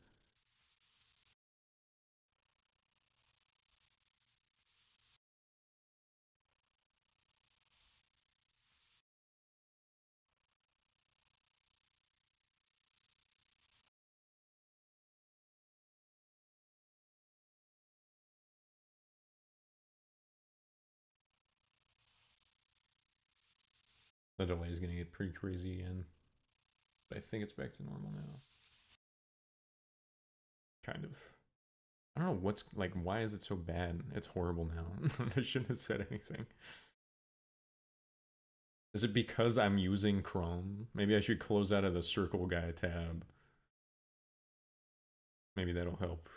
The delay is gonna get pretty crazy again. But I think it's back to normal now. Kind of. I don't know what's like why is it so bad? It's horrible now. I shouldn't have said anything. Is it because I'm using Chrome? Maybe I should close out of the Circle Guy tab. Maybe that'll help.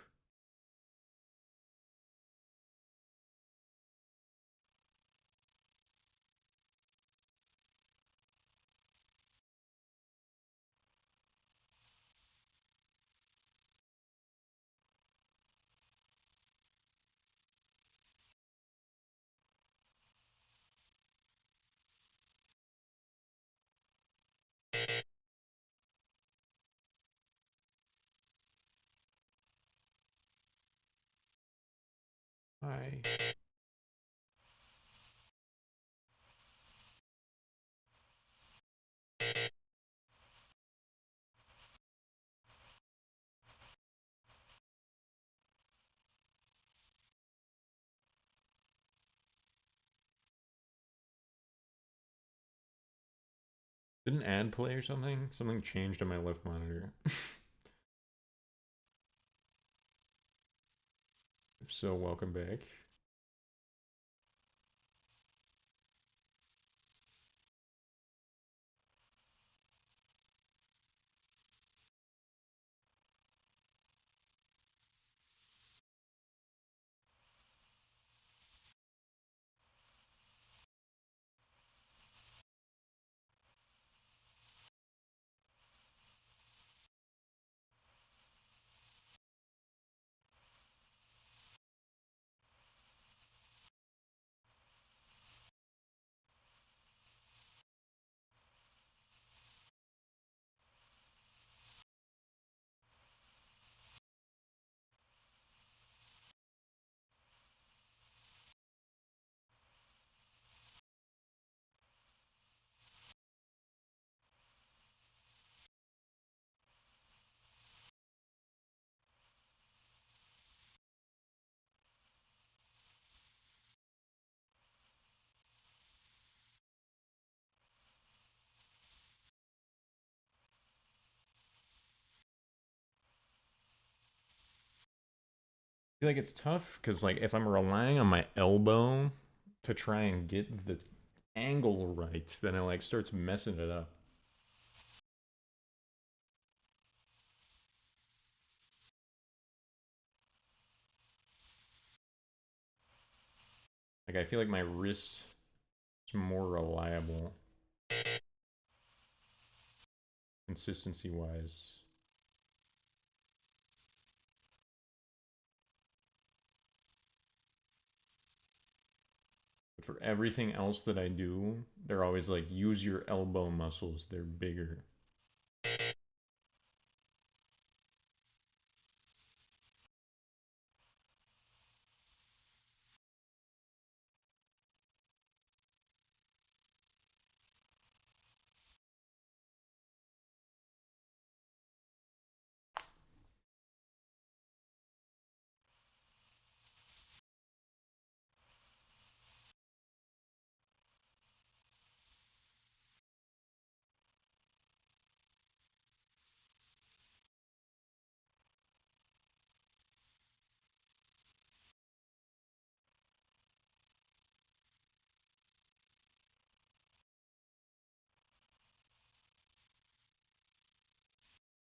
Hi. Didn't ad play or something? Something changed on my left monitor. So welcome back. feel like it's tough because like if I'm relying on my elbow to try and get the angle right, then it like starts messing it up. Like I feel like my wrist is more reliable consistency wise. But for everything else that I do, they're always like, use your elbow muscles, they're bigger.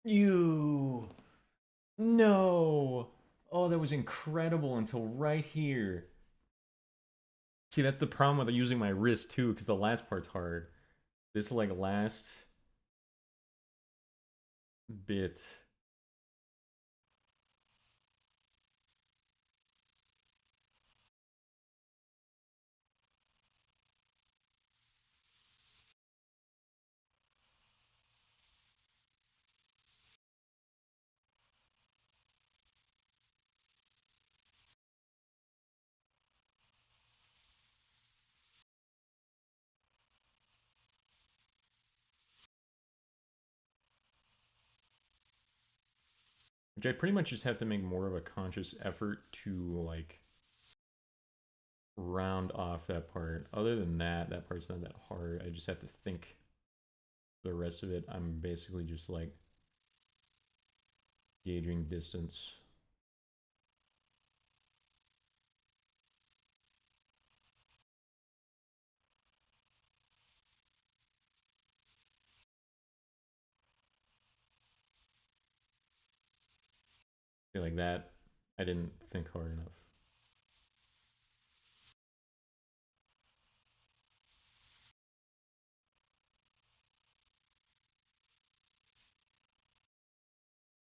You. No. Oh, that was incredible until right here. See, that's the problem with using my wrist too, because the last part's hard. This like last bit. Which I pretty much just have to make more of a conscious effort to like round off that part. Other than that, that part's not that hard. I just have to think. The rest of it, I'm basically just like gauging distance. I feel like that, I didn't think hard enough.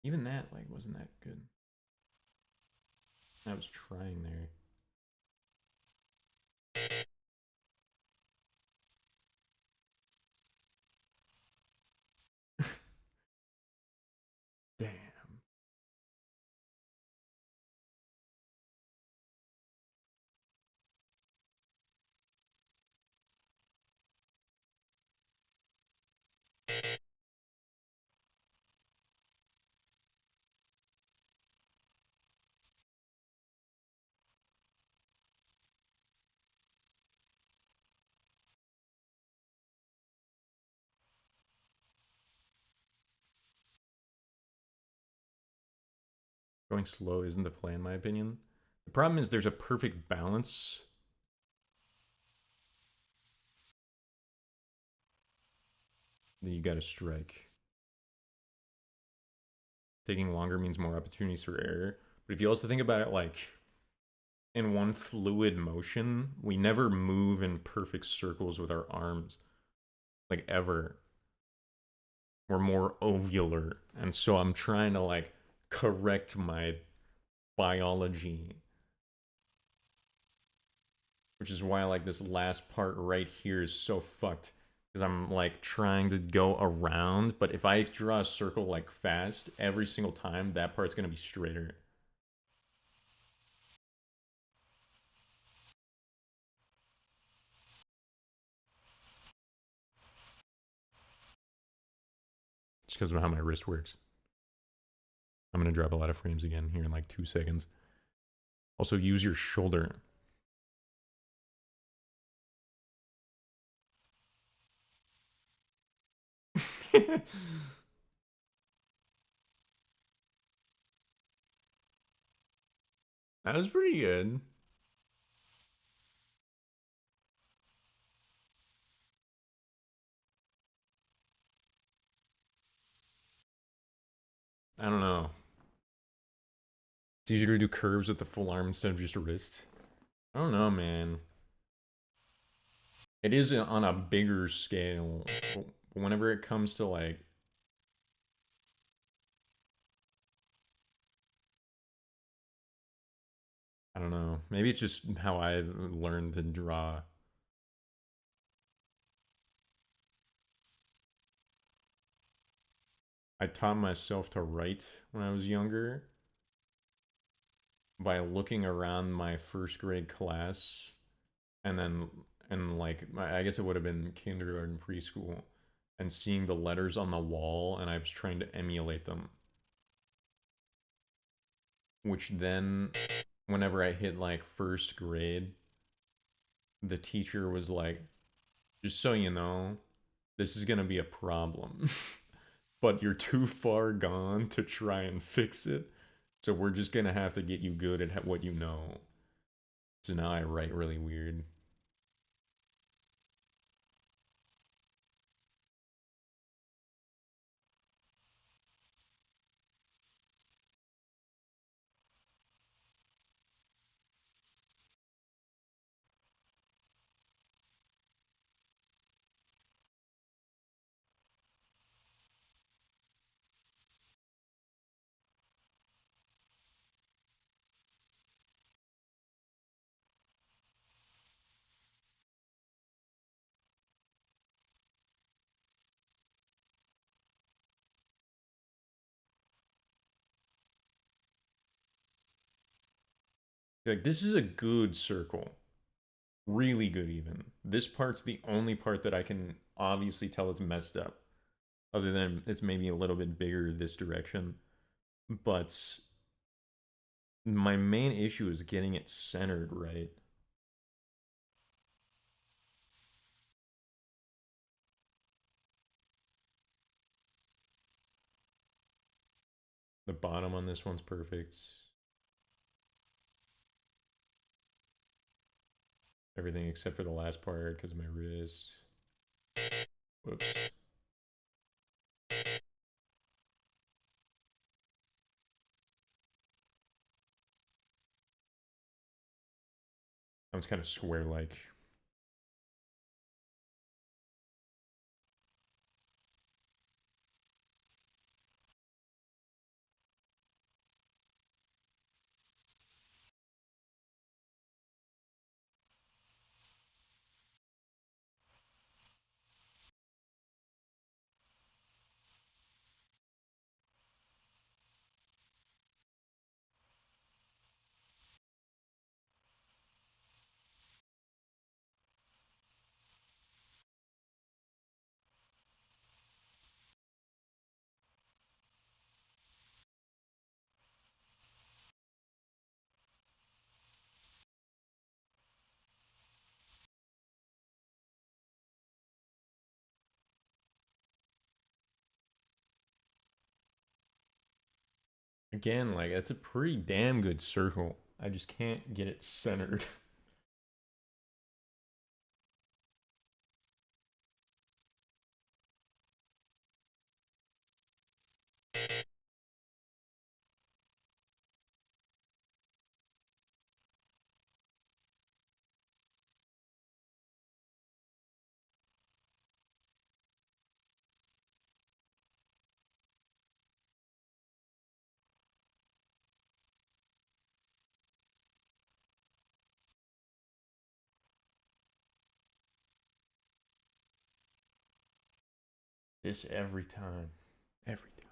Even that, like, wasn't that good. I was trying there. Damn. Going slow isn't the play, in my opinion. The problem is there's a perfect balance. That you gotta strike. Taking longer means more opportunities for error. But if you also think about it like in one fluid motion, we never move in perfect circles with our arms. Like ever. We're more ovular. And so I'm trying to like correct my biology. Which is why like this last part right here is so fucked. Because I'm like trying to go around, but if I draw a circle like fast, every single time, that part's gonna be straighter. Just because of how my wrist works. I'm gonna drop a lot of frames again here in like 2 seconds. Also, use your shoulder. That was pretty good. I don't know. It's easier to do curves with the full arm instead of just a wrist. I don't know, man. It is on a bigger scale. But whenever it comes to like, I don't know. Maybe it's just how I learned to draw. I taught myself to write when I was younger by looking around my first grade class and then and like I guess it would have been kindergarten, preschool, and seeing the letters on the wall, and I was trying to emulate them. Which then, whenever I hit like first grade, the teacher was like, "Just so you know, this is gonna be a problem, but you're too far gone to try and fix it. So we're just gonna have to get you good at what you know." So now I write really weird. Like, this is a good circle. Really good, even. This part's the only part that I can obviously tell it's messed up. Other than it's maybe a little bit bigger this direction. But my main issue is getting it centered right. The bottom on this one's perfect. Everything except for the last part because of my wrist. Whoops. That one's kind of square-like. Again, like, that's a pretty damn good circle. I just can't get it centered. This every time. Every time.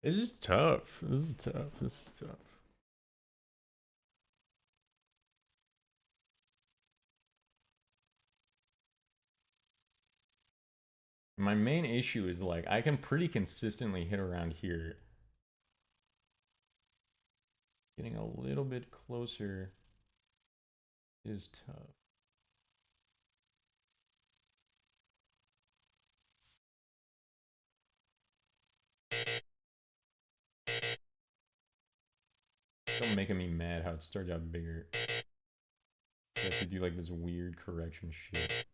This is tough. This is tough. This is tough. My main issue is like I can pretty consistently hit around here. Getting a little bit closer is tough. Still making me mad how it started out bigger. I have to do like this weird correction shit.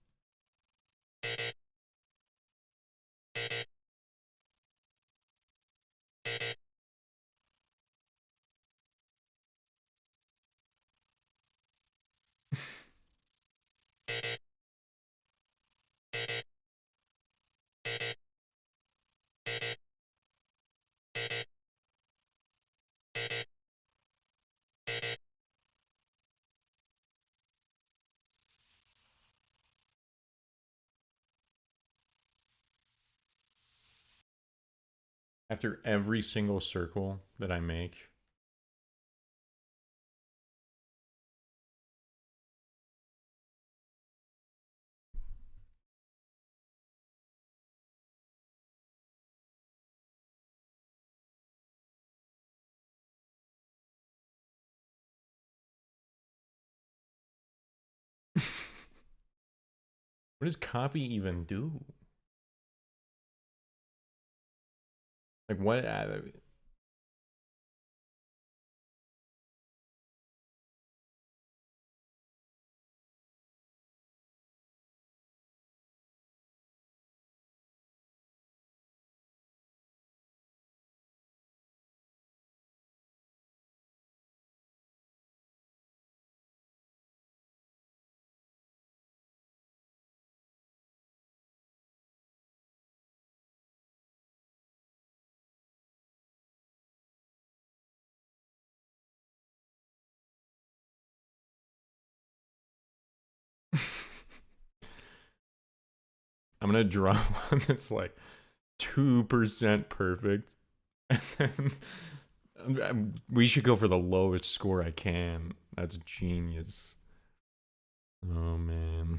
After every single circle that I make, what does copy even do? Like what? I'm gonna draw one that's like 2% perfect. And then we should go for the lowest score I can. That's genius. Oh man.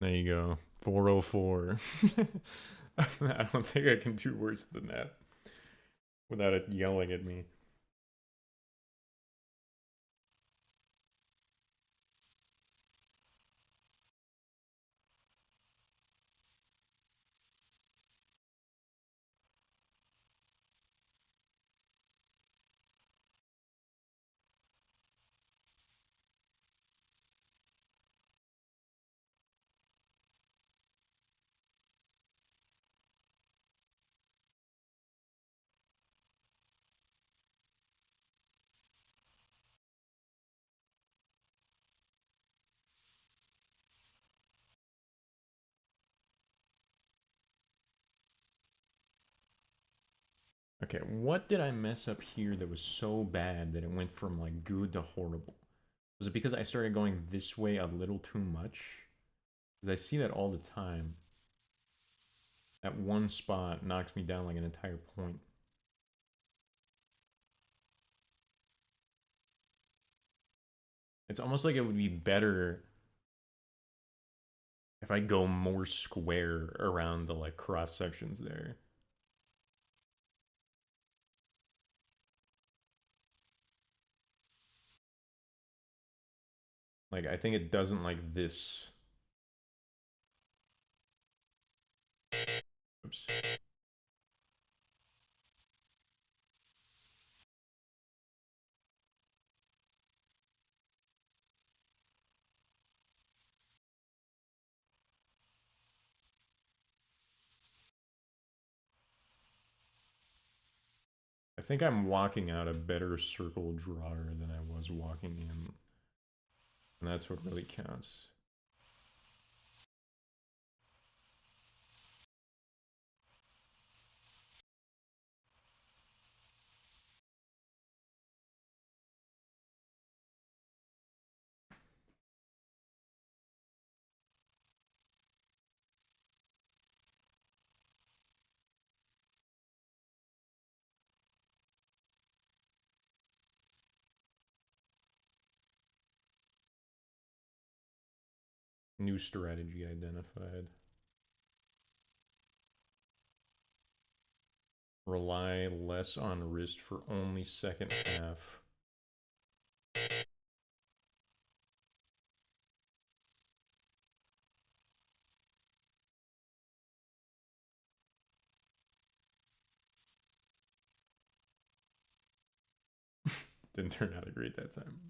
There you go. 404. I don't think I can do worse than that without it yelling at me. Okay, what did I mess up here that was so bad that it went from like good to horrible? Was it because I started going this way a little too much? Because I see that all the time. That one spot knocks me down like an entire point. It's almost like it would be better if I go more square around the like cross sections there. Like I think it doesn't like this. Oops. think I'm walking out a better circle drawer than I was walking in. And that's what really counts. New strategy identified. Rely less on wrist for only second half. Didn't turn out great that time.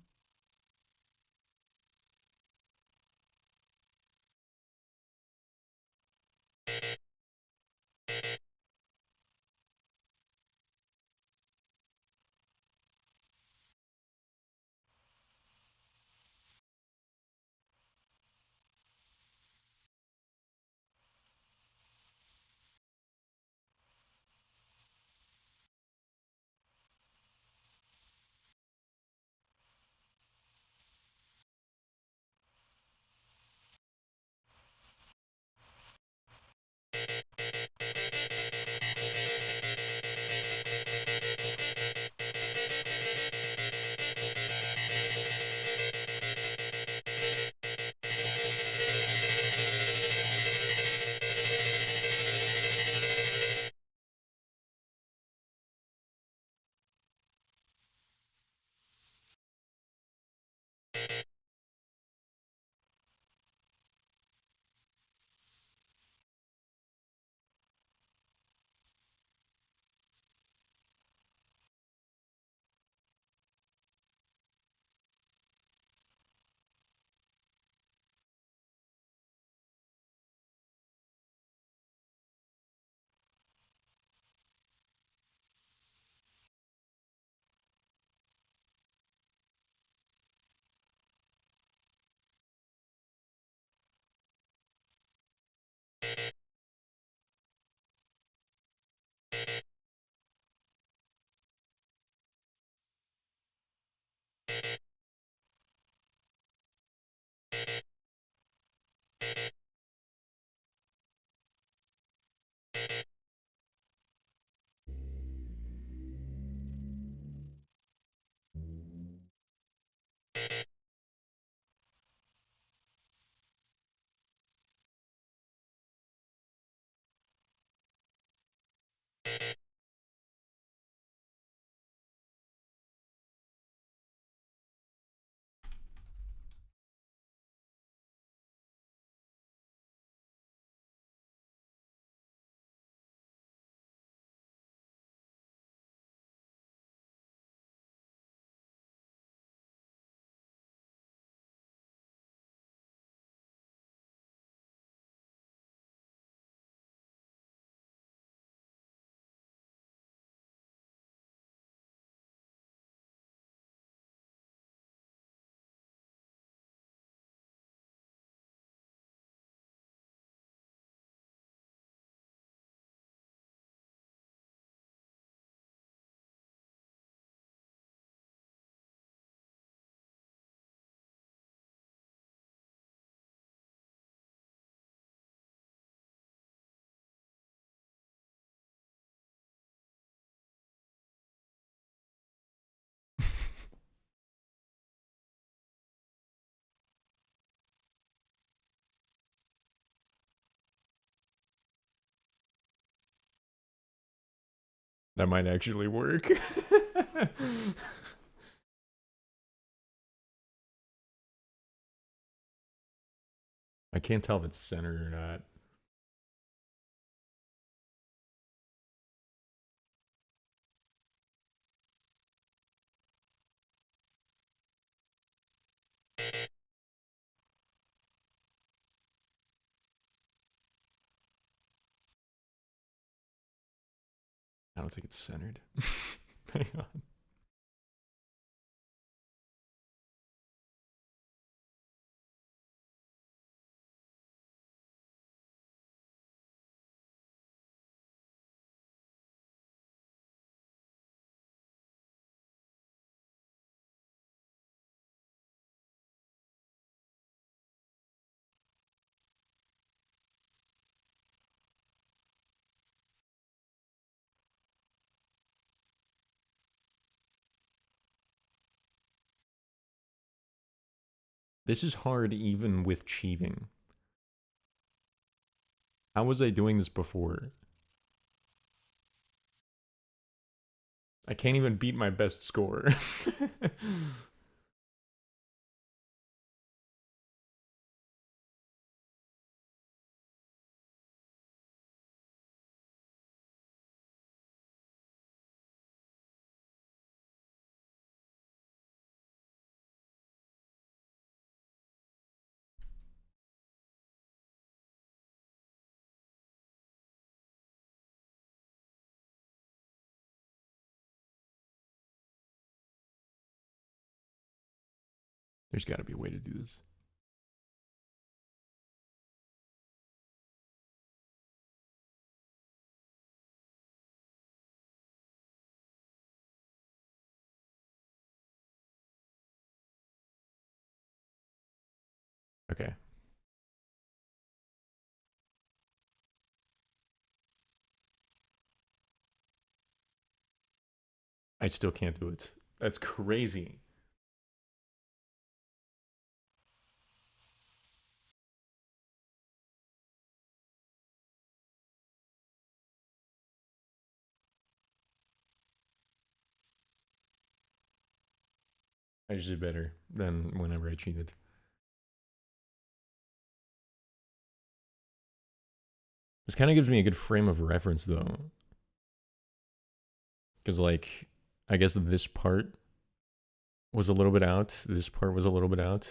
That might actually work. I can't tell if it's centered or not. I don't think it's centered. Hang on. This is hard even with cheating. How was I doing this before? I can't even beat my best score. There's got to be a way to do this. Okay. I still can't do it. That's crazy. I just did better than whenever I cheated. This kind of gives me a good frame of reference, though. Because, like, I guess this part was a little bit out. This part was a little bit out.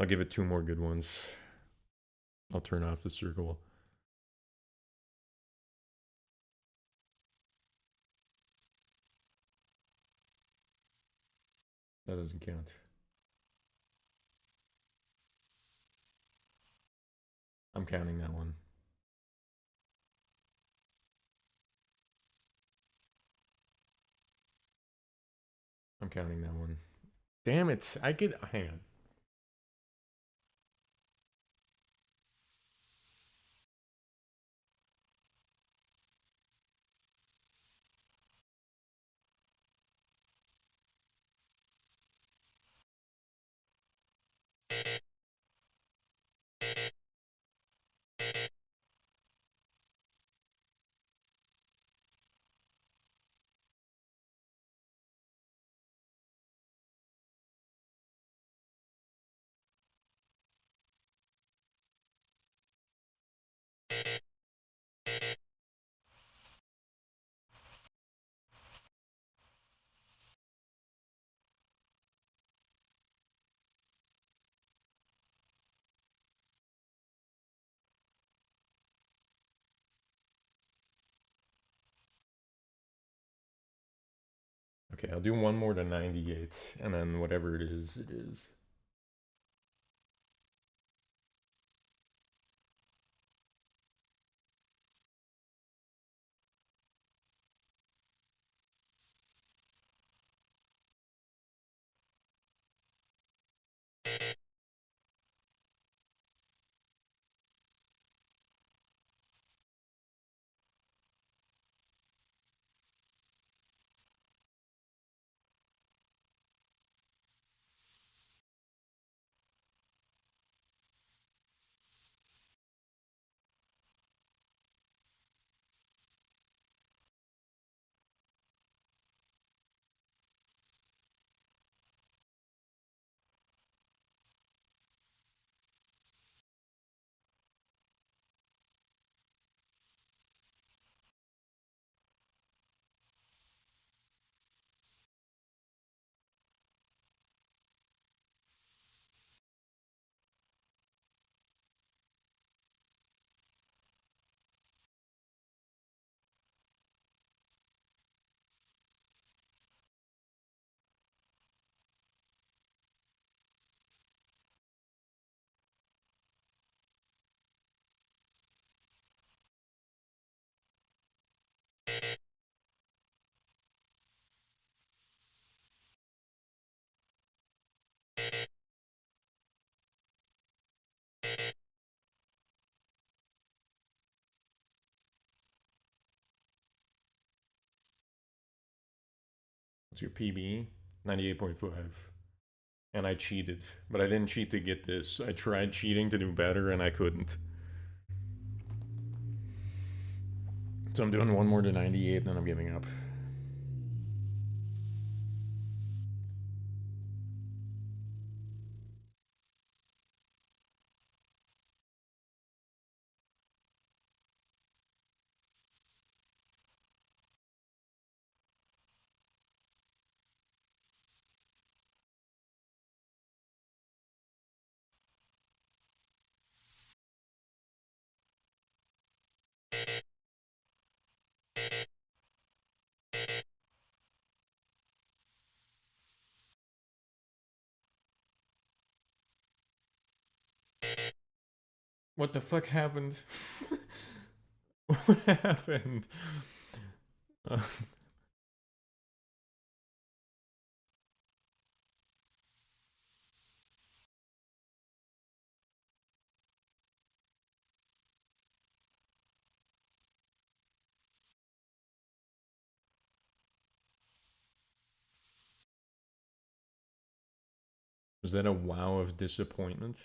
I'll give it 2 more good ones. I'll turn off the circle. That doesn't count. I'm counting that one. I'm counting that one. Damn it. I could. Hang on. Okay, I'll do one more to 98, and then whatever it is, it is. What's your PB? 98.5. And I cheated. But I didn't cheat to get this. I tried cheating to do better and I couldn't. So I'm doing one more to 98 and then I'm giving up. What the fuck happened? What happened? Uh, was that a wow of disappointment?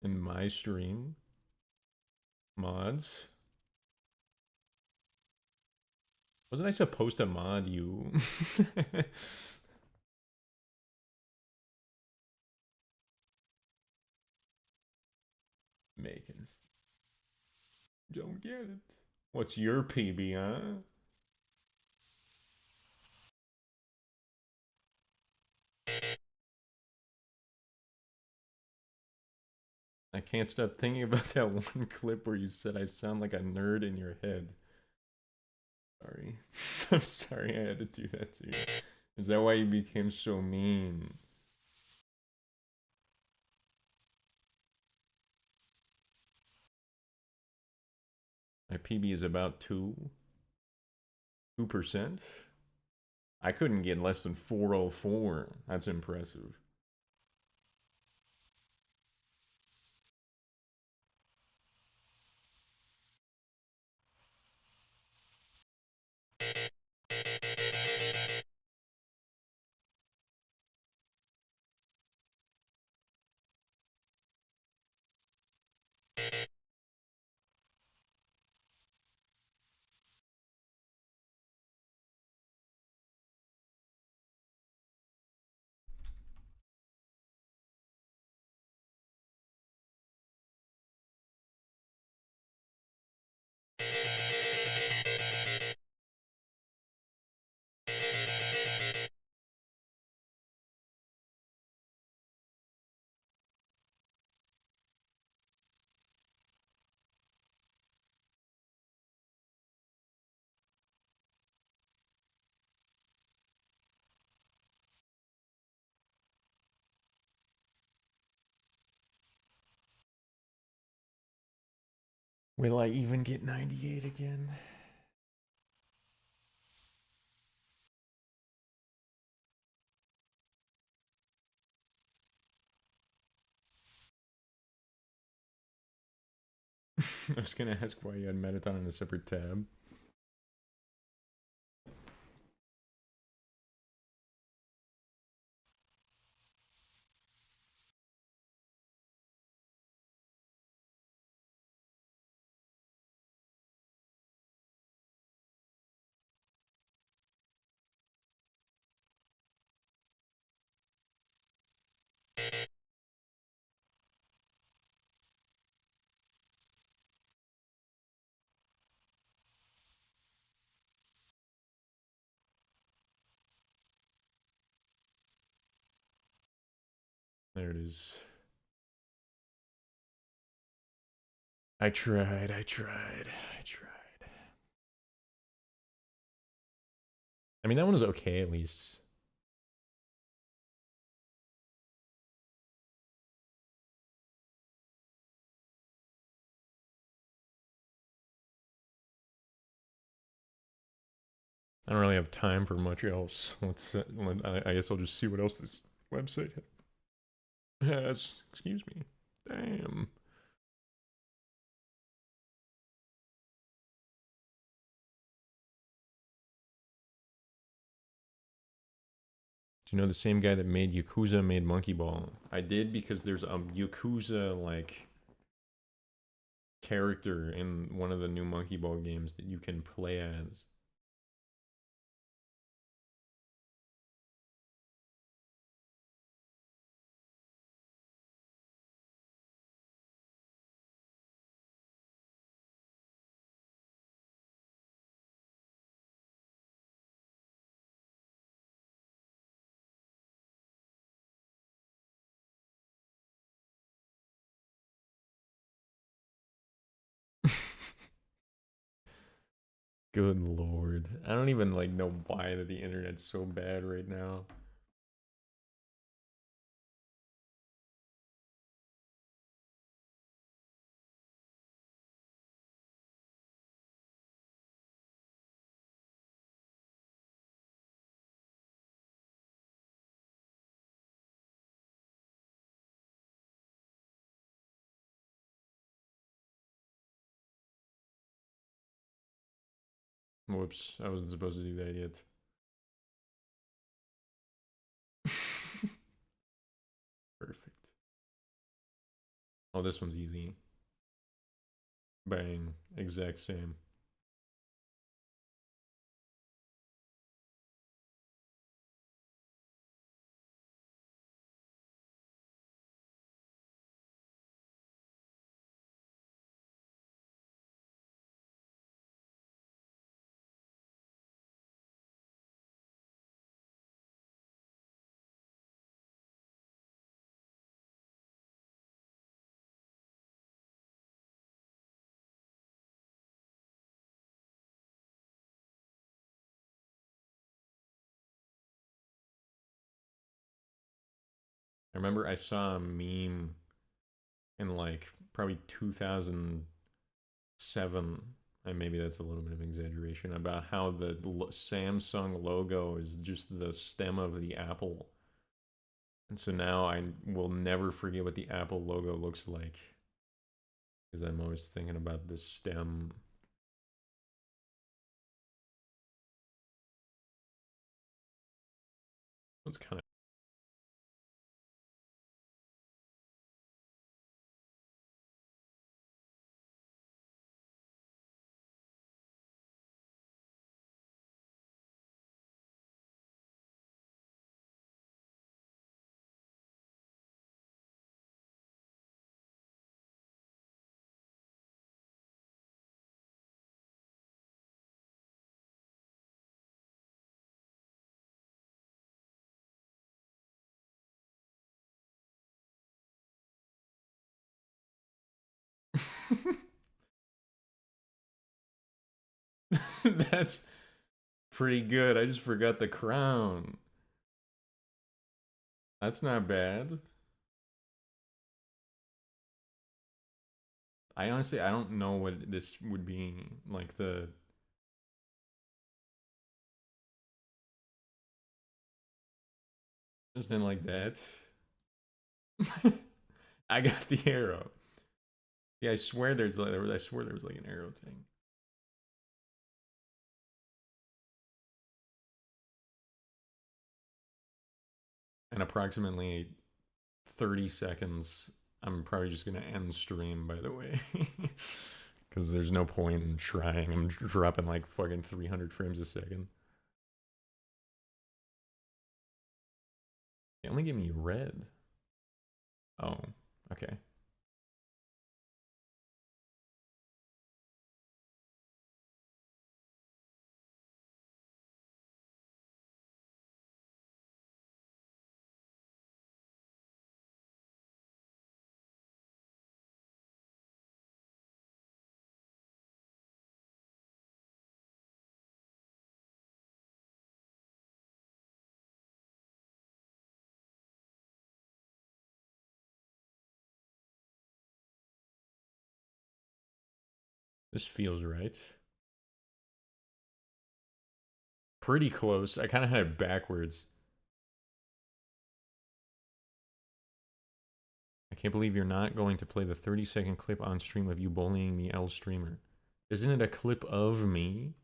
In my stream? Mods? Wasn't I supposed to mod you? Making. Don't get it. What's your PB, huh? I can't stop thinking about that one clip where you said I sound like a nerd in your head. Sorry. I'm sorry I had to do that to you. Is that why you became so mean? My PB is about 2%. I couldn't get less than 404. That's impressive. Will I even get 98 again? I was gonna ask why you had Metaton in a separate tab. There it is. I tried. I mean, that one was okay at least. I don't really have time for much else. I guess I'll just see what else this website has. Excuse me. Damn. Do you know the same guy that made Yakuza made Monkey Ball? I did because there's a Yakuza like character in one of the new Monkey Ball games that you can play as. Good lord. I don't even like know why that the internet's so bad right now. Whoops, I wasn't supposed to do that yet. Perfect. Oh, this one's easy. Bang. Exact same. I remember I saw a meme in like probably 2007, and maybe that's a little bit of exaggeration, about how the Samsung logo is just the stem of the apple. And so now I will never forget what the Apple logo looks like, because I'm always thinking about this stem. It's kind of that's pretty good. I just forgot the crown. That's not bad. I honestly, I don't know what this would be like the. Something like that. I got the arrow. Yeah, I swear there's like I swear there was like an arrow thing. And approximately 30 seconds, I'm probably just gonna end stream, by the way. Because there's no point in trying. I'm dropping like fucking 300 frames a second. They only give me red. Oh, okay. This feels right. Pretty close. I kind of had it backwards. I can't believe you're not going to play the 30-second clip on stream of you bullying me, L streamer. Isn't it a clip of me?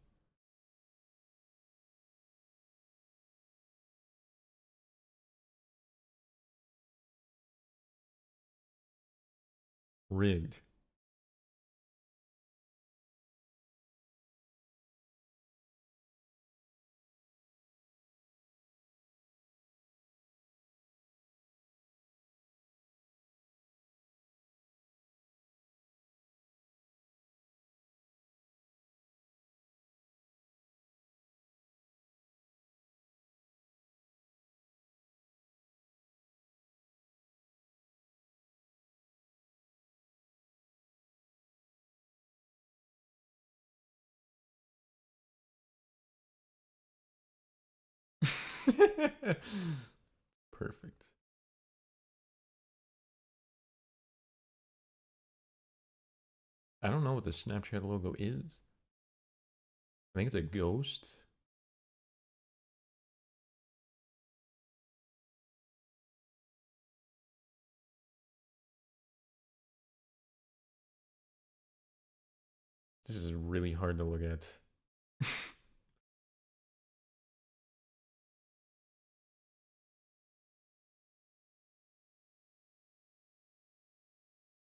Rigged. Perfect. I don't know what the Snapchat logo is. I think it's a ghost. This is really hard to look at.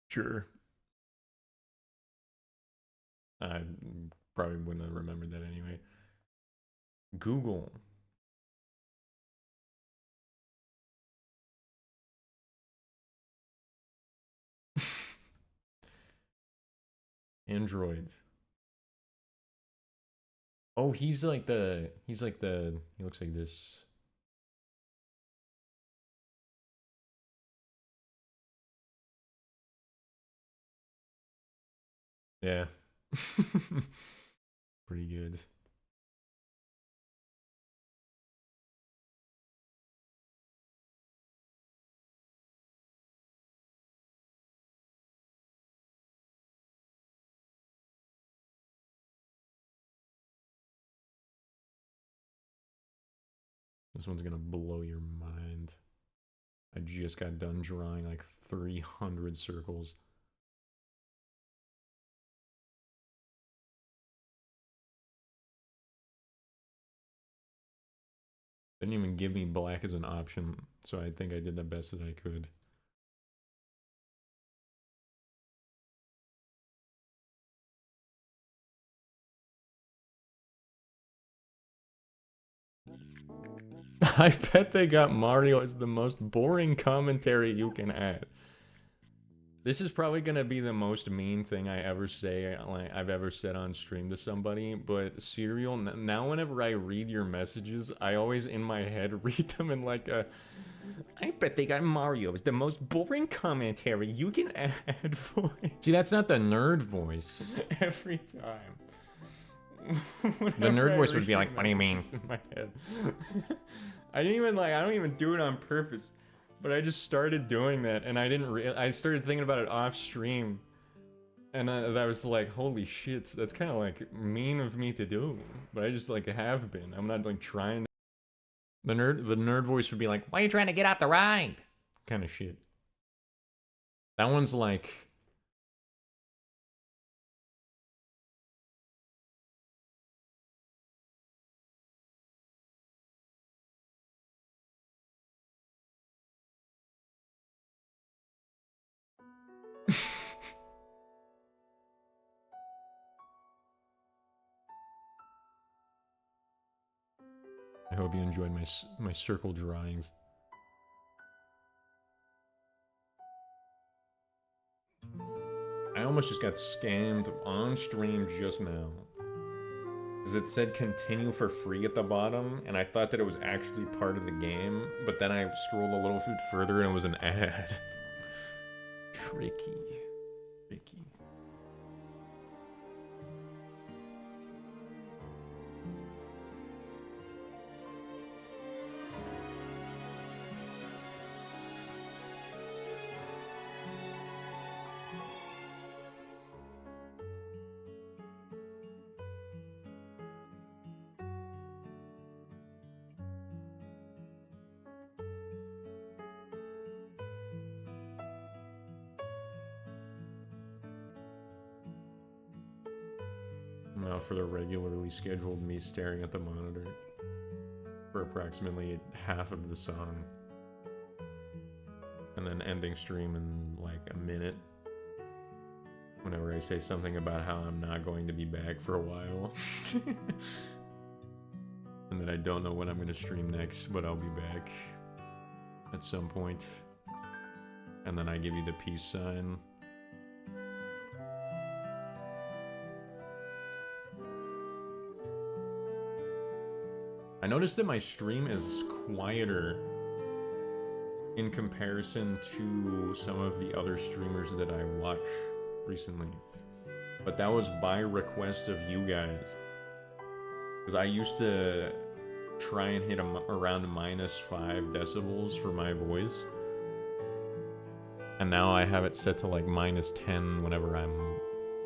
Sure. I probably wouldn't have remembered that anyway. Google. Android. Oh, he looks like this. Yeah. Pretty good. This one's gonna blow your mind. I just got done drawing like 300 circles. Didn't even give me black as an option, so I think I did the best that I could. I bet they got Mario as the most boring commentary you can add. This is probably gonna be the most mean thing I ever say, like I've ever said on stream to somebody. But Serial, now whenever I read your messages, I always in my head read them in like a. I bet they got Mario as the most boring commentary you can add voice. See, that's not the nerd voice. Every time. The nerd voice would be like, "What do you mean?" In my head. I don't even do it on purpose. But I just started doing that, and I started thinking about it off stream, and I was like, holy shit, that's kind of like mean of me to do. But I just like have been. I'm not like trying. The nerd voice would be like, why are you trying to get off the ride? Kind of shit. That one's like. I hope you enjoyed my circle drawings. I almost just got scammed on stream just now. Because it said continue for free at the bottom, and I thought that it was actually part of the game, but then I scrolled a little bit further and it was an ad. Tricky. Tricky. Now for the regularly scheduled me staring at the monitor for approximately half of the song. And then ending stream in like a minute. whenever I say something about how I'm not going to be back for a while. And that I don't know when I'm going to stream next, but I'll be back at some point. And then I give you the peace sign. I noticed that my stream is quieter in comparison to some of the other streamers that I watch recently. But that was by request of you guys. Because I used to try and hit around -5 decibels for my voice. And now I have it set to like -10 whenever I'm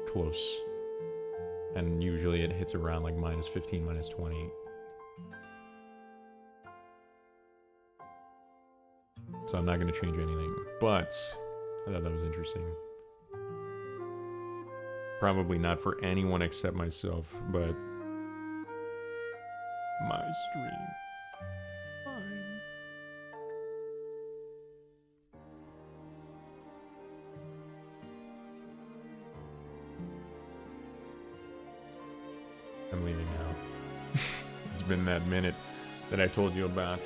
close. And usually it hits around like -15, -20. So I'm not going to change anything. But I thought that was interesting. Probably not for anyone except myself, but my stream. Fine. I'm leaving now. It's been that minute that I told you about.